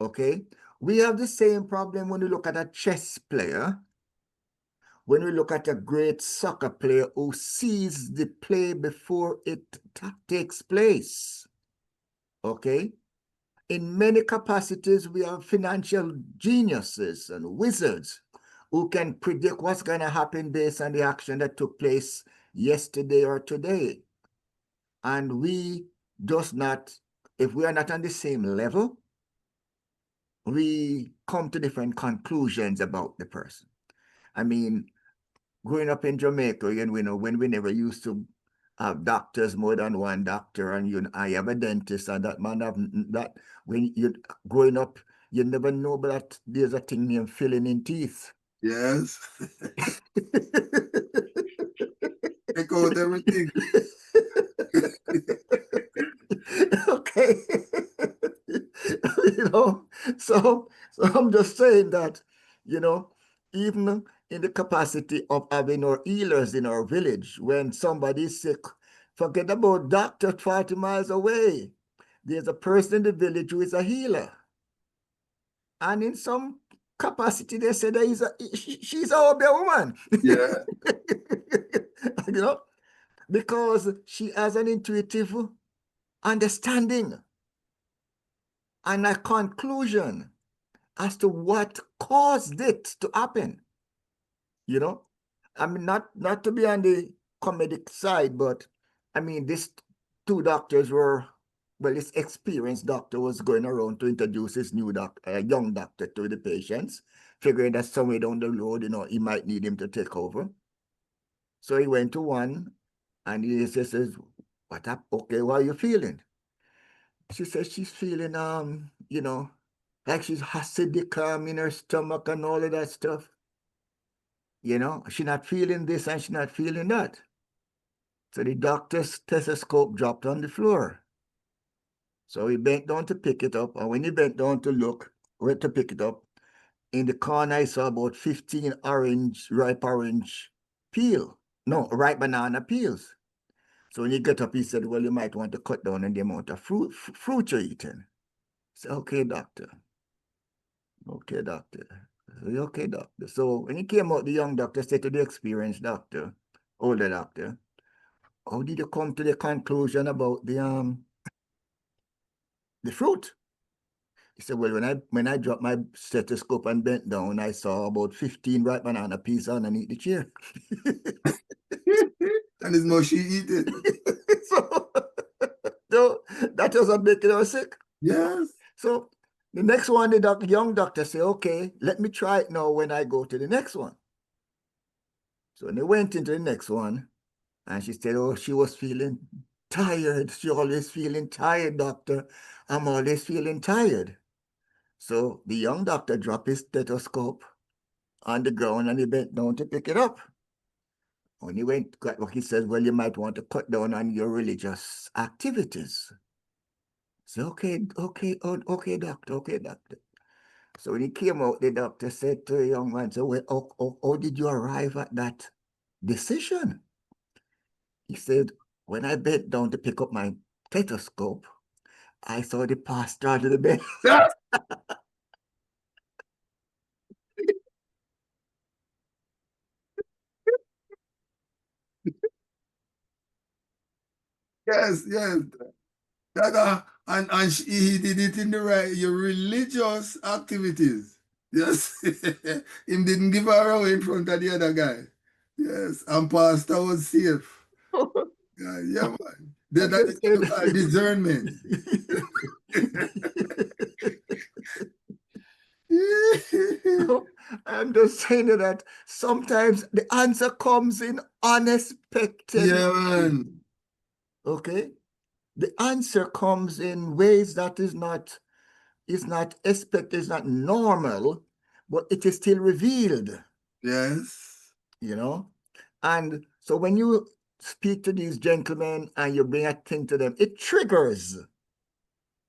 Okay, we have the same problem when we look at a chess player, when we look at a great soccer player who sees the play before it takes place. Okay, in many capacities, we have financial geniuses and wizards who can predict what's going to happen based on the action that took place yesterday or today. And we just not, if we are not on the same level, we come to different conclusions about the person. I mean, growing up in Jamaica, you know, when we never used to have doctors, more than one doctor, and you know, I have a dentist, and that man have that. When you growing up, you never know that there's a thing named filling in teeth. Yes. Take out everything. Okay. You know, so I'm just saying that, you know, even in the capacity of having our healers in our village, when somebody's sick, forget about doctor 40 miles away. There's a person in the village who is a healer. And in some capacity, they say that she's our woman. Yeah. You know, because she has an intuitive understanding and a conclusion as to what caused it to happen. You know, I mean, not to be on the comedic side, but I mean, these 2 doctors were, well, this experienced doctor was going around to introduce his new young doctor to the patients, figuring that somewhere down the road, you know, he might need him to take over. So he went to one and he says, what up? Okay, how are you feeling? She says she's feeling, you know, like she's acidic in her stomach and all of that stuff. You know, she's not feeling this and she's not feeling that. So the doctor's stethoscope dropped on the floor. So he bent down to pick it up. And when he bent down to look, went to pick it up, in the corner, I saw about 15 ripe orange peel. No, ripe banana peels. So when he got up, he said, well, you might want to cut down on the amount of fruit you're eating. I said, okay, doctor. Okay, doctor. Okay, doctor. So when he came out, the young doctor said to the experienced doctor, older doctor, how did you come to the conclusion about the fruit? He said, well, when I dropped my stethoscope and bent down, I saw about 15 ripe banana peas underneath the chair. And it's more she eat it. So, so that doesn't make it sick. Yes. So the next one, the young doctor said, okay, let me try it now when I go to the next one. So they went into the next one, and she said, oh, she was feeling tired. She always feeling tired, doctor. I'm always feeling tired. So the young doctor dropped his stethoscope on the ground and he bent down to pick it up. When he went, he said, well, you might want to cut down on your religious activities. So, okay, okay, doctor. So when he came out, the doctor said to the young man, so well, how did you arrive at that decision? He said, when I bent down to pick up my stethoscope, I saw the pastor under the bed. Yes, yes. And he did it in the right, your religious activities. Yes. Him didn't give her away in front of the other guy. Yes. And pastor was safe. Yeah, man. That is what you call discernment. I'm just saying that sometimes the answer comes in unexpected. Yeah, man. Okay? The answer comes in ways that is not expected, is not normal, but it is still revealed. Yes. You know? And so when you speak to these gentlemen and you bring a thing to them, it triggers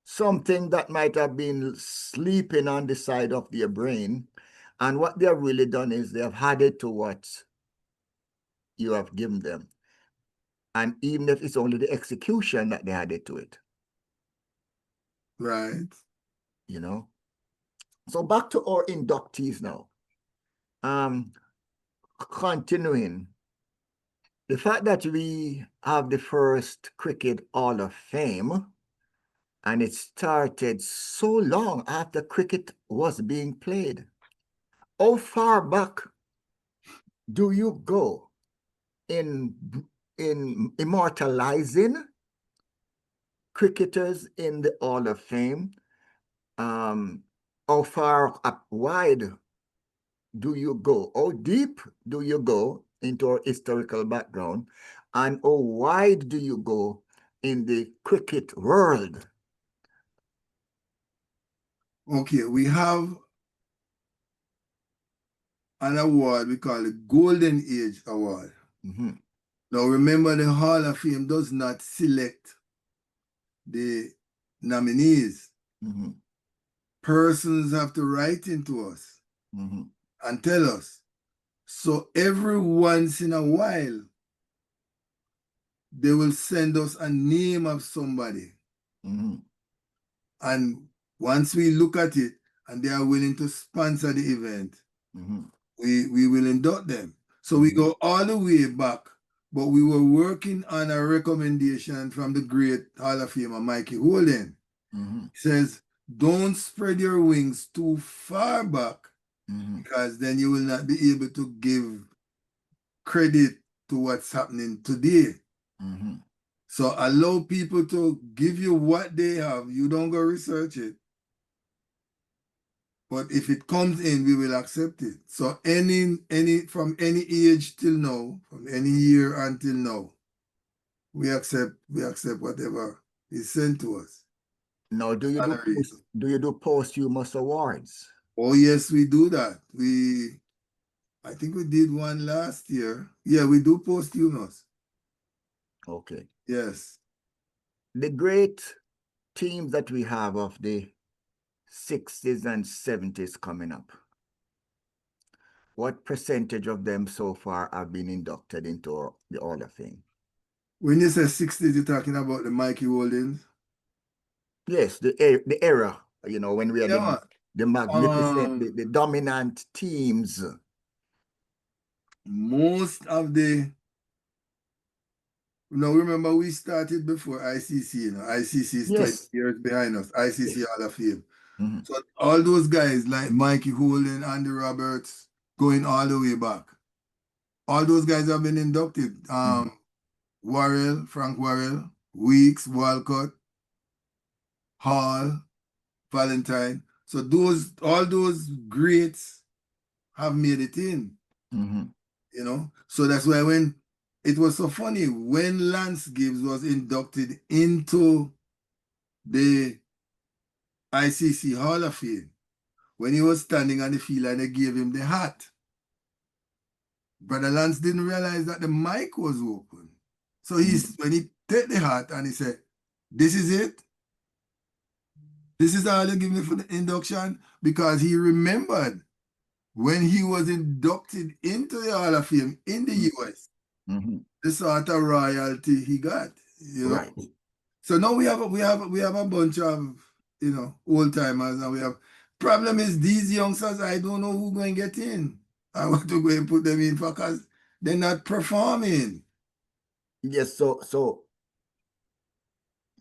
something that might have been sleeping on the side of their brain. And what they have really done is they have added to what you have given them. And even if it's only the execution that they added to it. Right. You know? So back to our inductees now. Continuing, the fact that we have the first Cricket Hall of Fame, and it started so long after cricket was being played. How far back do you go in immortalizing cricketers in the Hall of Fame? How far up wide do you go? How deep do you go into our historical background? And how wide do you go in the cricket world? Okay, we have an award we call the Golden Age Award. Mm-hmm. Now remember, the Hall of Fame does not select the nominees. Mm-hmm. Persons have to write into us Mm-hmm. and tell us. So every once in a while, they will send us a name of somebody. Mm-hmm. And once we look at it and they are willing to sponsor the event, Mm-hmm. we will induct them. So we go all the way back, but we were working on a recommendation from the great Hall of Famer Mikey Holden. Mm-hmm. He says, don't spread your wings too far back, because then you will not be able to give credit to what's happening today. So allow people to give you what they have. You don't go research it. But if it comes in, we will accept it. So from any age till now, from any year until now, we accept whatever is sent to us. Now, do you do posthumous awards? Oh yes, we do that. I think we did one last year. Yeah, we do posthumous. Okay. Yes. The great teams that we have of the 60s and 70s coming up, what percentage of them so far have been inducted into the Hall of Fame? When you say 60s, you're talking about the Mikey Holdens? Yes, the era, when we are the magnificent, the dominant teams. Most of the, remember we started before ICC, ICC is 20 years behind us, ICC Hall of Fame. So all those guys like Mikey Holden, Andy Roberts, going all the way back. All those guys have been inducted. Worrell, Frank Worrell, Weeks, Walcott, Hall, Valentine. So all those greats have made it in. You know, so that's why when it was so funny when Lance Gibbs was inducted into the ICC Hall of Fame, when he was standing on the field and they gave him the hat, Brother Lance didn't realize that the mic was open. So when he took the hat and he said, "This is it. This is all they give me for the induction," because he remembered when he was inducted into the Hall of Fame in the US, the sort of royalty he got, you know. Right. So now we have a bunch of, you know, old timers, and we have problem is these youngsters, I don't know who going to get in. I want to go and put them in because they're not performing. Yes, so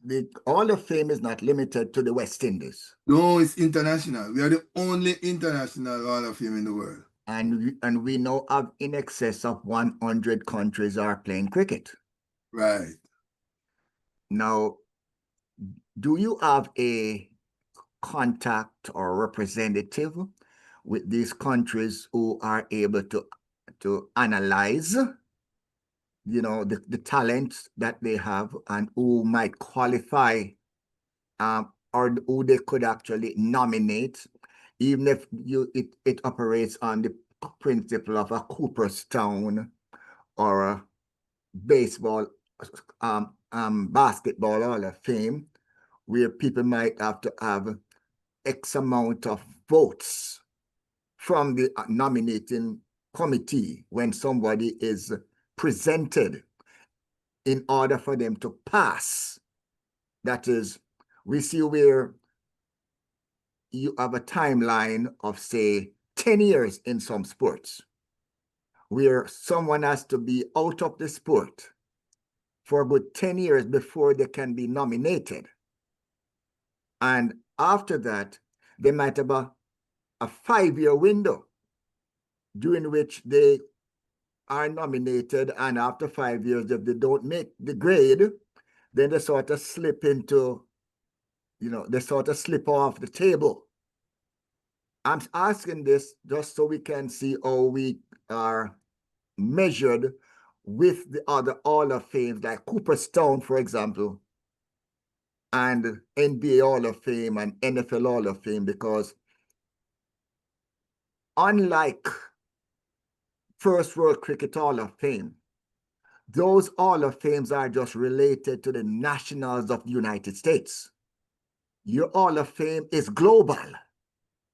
the Hall of Fame is not limited to the West Indies. No, it's international. We are the only international Hall of Fame in the world. And we now have in excess of 100 countries are playing cricket. Right. Now, do you have a contact or representative with these countries who are able to analyze, you know, the talents that they have and who might qualify, or who they could actually nominate, even if it operates on the principle of a Cooperstown or a baseball, basketball Hall of Fame, where people might have to have X amount of votes from the nominating committee when somebody is presented in order for them to pass. That is, we see where you have a timeline of, say, 10 years in some sports, where someone has to be out of the sport for about 10 years before they can be nominated. And after that, they might have a 5-year window during which they are nominated, and after 5 years, if they don't make the grade, then they sort of slip into, you know, they sort of slip off the table. I'm asking this just so we can see how we are measured with the other Hall of Fame, like Cooperstown, for example, and NBA Hall of Fame and NFL Hall of Fame, because unlike First World Cricket Hall of Fame, those Hall of Fames are just related to the nationals of the United States. Your Hall of Fame is global,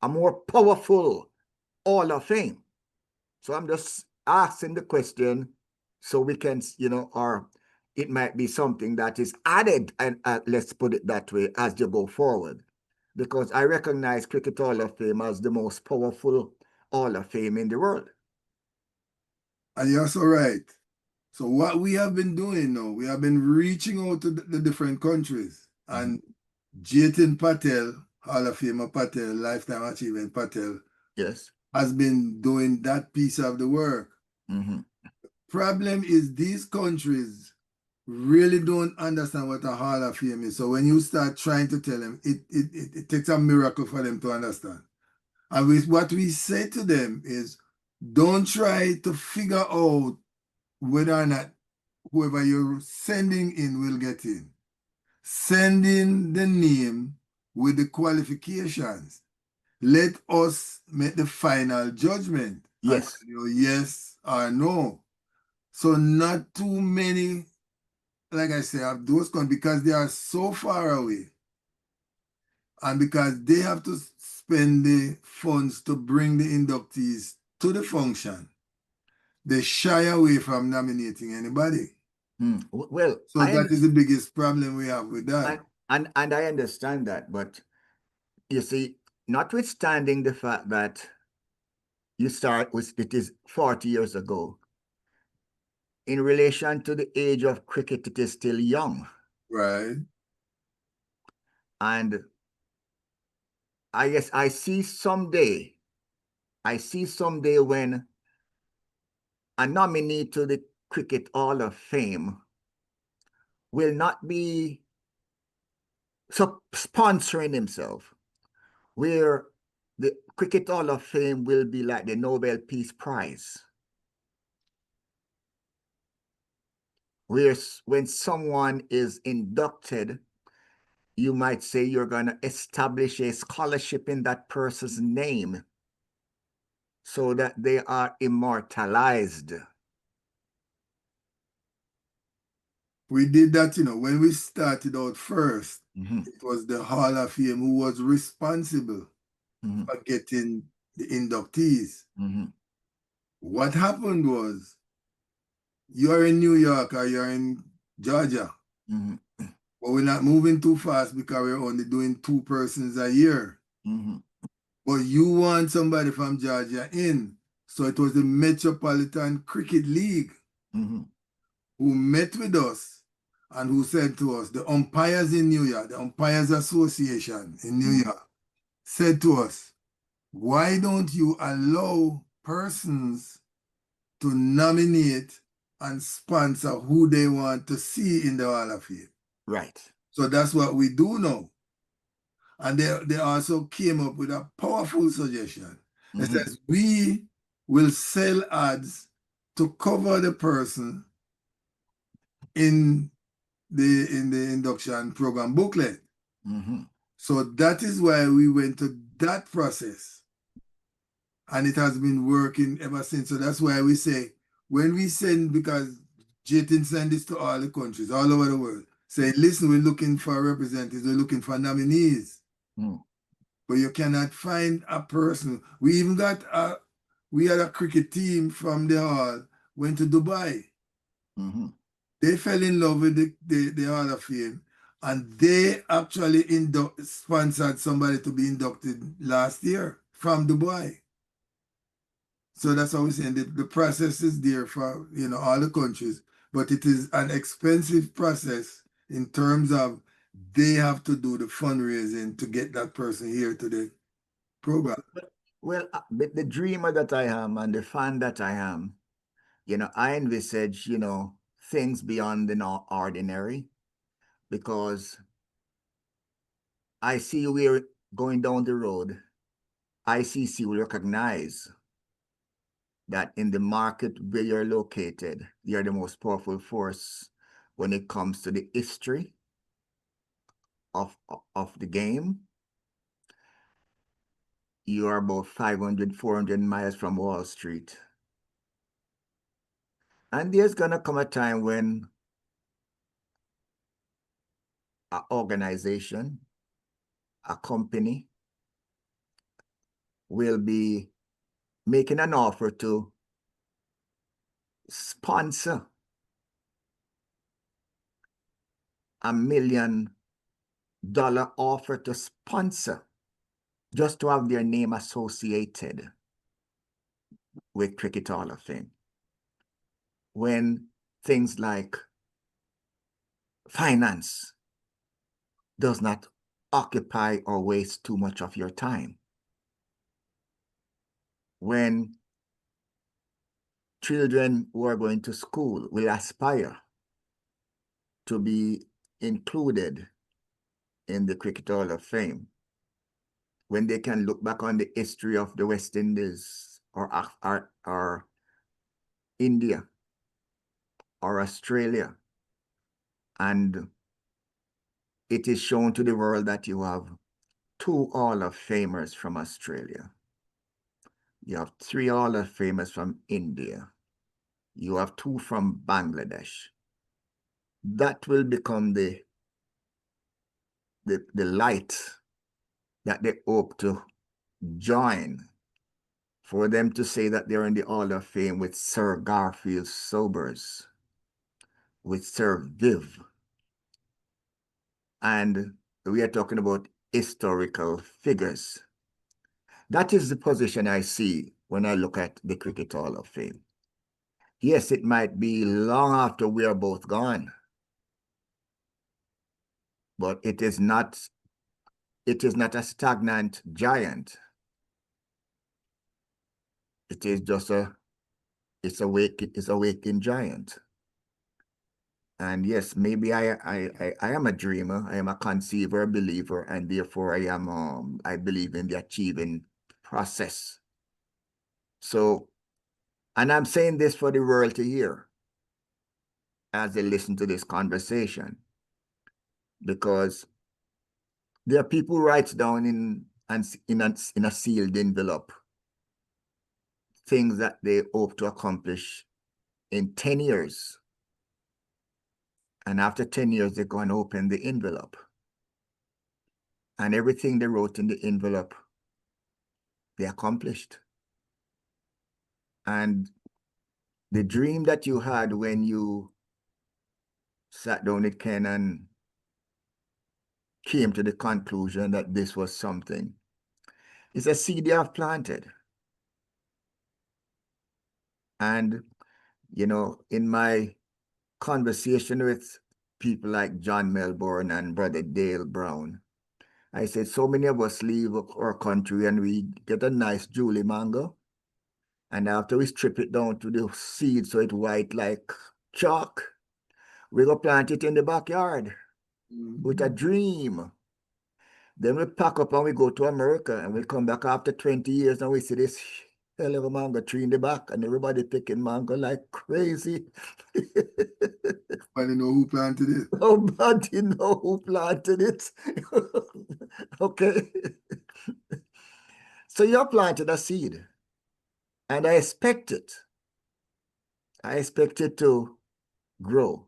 a more powerful Hall of Fame. So I'm just asking the question so we can, you know, or it might be something that is added, and let's put it that way, as you go forward. Because I recognize Cricket Hall of Fame as the most powerful Hall of Fame in the world. And you're so right. So what we have been doing now, we have been reaching out to the different countries. And Jatin Patel, Hall of Famer Patel, Lifetime Achievement Patel, yes, has been doing that piece of the work. Problem is these countries really don't understand what a Hall of Fame is. So when you start trying to tell them, it takes a miracle for them to understand. And what we say to them is, don't try to figure out whether or not whoever you're sending in will get in. Send in the name with the qualifications. Let us make the final judgment. yes, Yes or no. So not too many, like I say, of those countries, because they are so far away, and because they have to spend the funds to bring the inductees to the function, they shy away from nominating anybody. Well, so that is the biggest problem we have with that. And I understand that, but you see, notwithstanding the fact that you start with, it is 40 years ago, in relation to the age of cricket, it is still young. Right. And I guess I see someday when a nominee to the Cricket Hall of Fame will not be sponsoring himself, where the Cricket Hall of Fame will be like the Nobel Peace Prize. Where when someone is inducted, you might say you're going to establish a scholarship in that person's name so that they are immortalized. We did that, when we started out first, it was the Hall of Fame who was responsible for getting the inductees. What happened was, you're in New York or you're in Georgia, but we're not moving too fast because we're only doing 2 persons a year. But you want somebody from Georgia in. So it was the Metropolitan Cricket League who met with us and who said to us, the umpires in New York, the Umpires Association in New York, said to us, why don't you allow persons to nominate and sponsor who they want to see in the Hall of Fame? Right. So that's what we do now. And they also came up with a powerful suggestion. It says, we will sell ads to cover the person in the induction program booklet. So that is why we went to that process. And it has been working ever since. So that's why we say, when we send, because Jatin send this to all the countries, all over the world, say, listen, we're looking for representatives, we're looking for nominees. But you cannot find a person. We even got we had a cricket team from the hall, went to Dubai. They fell in love with the Hall of Fame, and they actually sponsored somebody to be inducted last year from Dubai. So that's how we're saying the process is there for all the countries, but it is an expensive process in terms of they have to do the fundraising to get that person here to the program. Well, but the dreamer that I am and the fan that I am, I envisage, things beyond the ordinary, because I see we're going down the road. ICC will recognize that in the market where you're located, you're the most powerful force when it comes to the history of the game. You are about 500, 400 miles from Wall Street. And there's going to come a time when an organization, a company, will be making an offer to sponsor $1 million offer to sponsor, just to have their name associated with Cricket Hall of Fame. When things like finance does not occupy or waste too much of your time. When children who are going to school will aspire to be included in the Cricket Hall of Fame, when they can look back on the history of the West Indies or India or Australia, and it is shown to the world that you have 2 Hall of Famers from Australia. You have 3 Hall of Famers from India. You have 2 from Bangladesh. That will become the light that they hope to join, for them to say that they're in the Hall of Fame with Sir Garfield Sobers, with Sir Viv. And we are talking about historical figures. That is the position I see when I look at the Cricket Hall of Fame. Yes, it might be long after we are both gone, but it is not it is not a stagnant giant. It is just it's a waking giant. And yes, maybe I am a dreamer, I am a conceiver, a believer, and therefore I believe in the achieving process. So, and I'm saying this for the world to hear as they listen to this conversation, because there are people who write down in a sealed envelope things that they hope to accomplish in 10 years. And after 10 years, they're going to open the envelope. And everything they wrote in the envelope, they accomplished. And the dream that you had when you sat down with Ken and came to the conclusion that this was something, it's a seed you have planted. And, you know, in my conversation with people like John Melbourne and Brother Dale Brown, I said, so many of us leave our country and we get a nice Julie mango. And after we strip it down to the seed so it's white like chalk, we go plant it in the backyard with a dream. Then we pack up and we go to America and we come back after 20 years and we see this hell of a mango tree in the back and everybody picking mango like crazy. I didn't know who planted it. Nobody know who planted it. Okay. So you planted a seed and I expect it. I expect it to grow.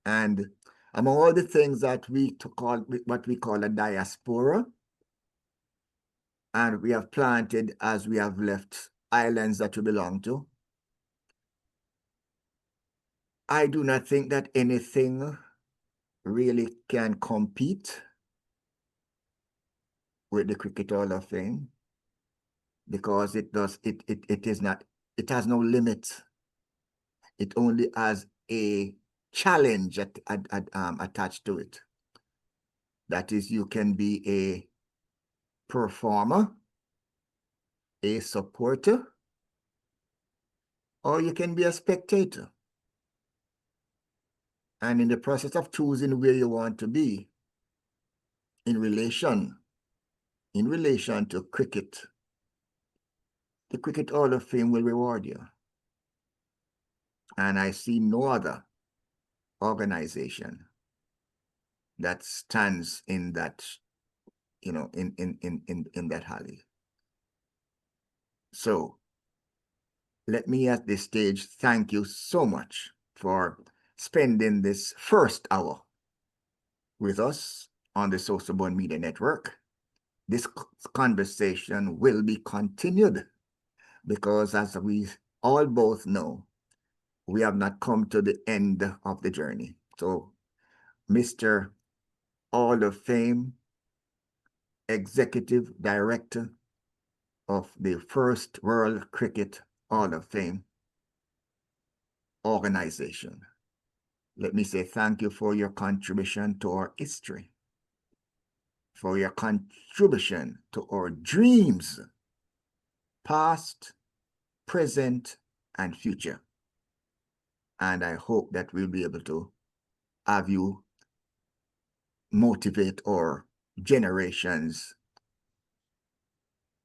And among all the things that what we call a diaspora, and we have planted as we have left islands that we belong to, I do not think that anything really can compete with the Cricket Hall of Fame, because it has no limit. It only has a challenge attached to it. That is, you can be a performer, a supporter, or you can be a spectator. And in the process of choosing where you want to be in relation to cricket, the Cricket Hall of Fame will reward you. And I see no other organization that stands in that, you know, in that alley. So let me at this stage thank you so much for spending this first hour with us on the SosoBone Media Network. This conversation will be continued because, as we all both know, we have not come to the end of the journey. So, Mr. Hall of Fame, Executive Director of the First World Cricket Hall of Fame organization, let me say thank you for your contribution to our history, for your contribution to our dreams, past, present, and future. And I hope that we'll be able to have you motivate our generations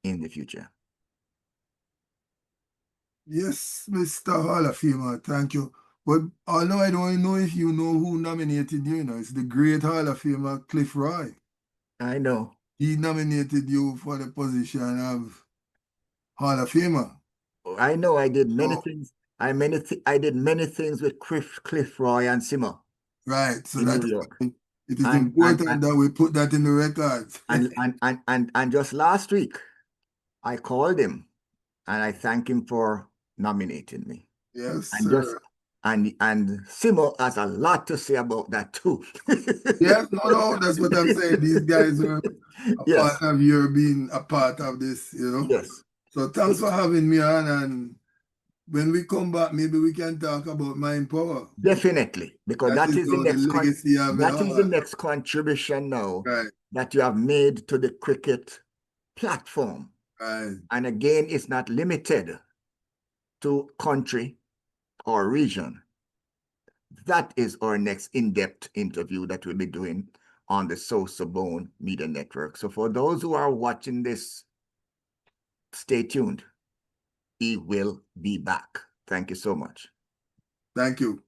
in the future. Yes, Mr. Hall of Famer, thank you. But although I don't know if you know who nominated you, it's the great Hall of Famer, Cliff Roy. I know. He nominated you for the position of Hall of Famer. I know. I did many things. I did many things with Cliff Roy and Simmer. Right. So in that New York. It is important that we put that in the records. and just last week, I called him and I thank him for nominating me. Yes, and sir. just and Simmer has a lot to say about that too. Yes, no, that's what I'm saying. These guys are a part of your being a part of this, you know. Yes. So thanks for having me on, and when we come back, maybe we can talk about mind power. Definitely, because That is the now the legacy of that is the heart. next contribution now Right, that you have made to the cricket platform. right. And again, it's not limited to country or region. That is our next in-depth interview that we'll be doing on the SosoBone Media Network. So for those who are watching this, stay tuned. He will be back. Thank you so much. Thank you.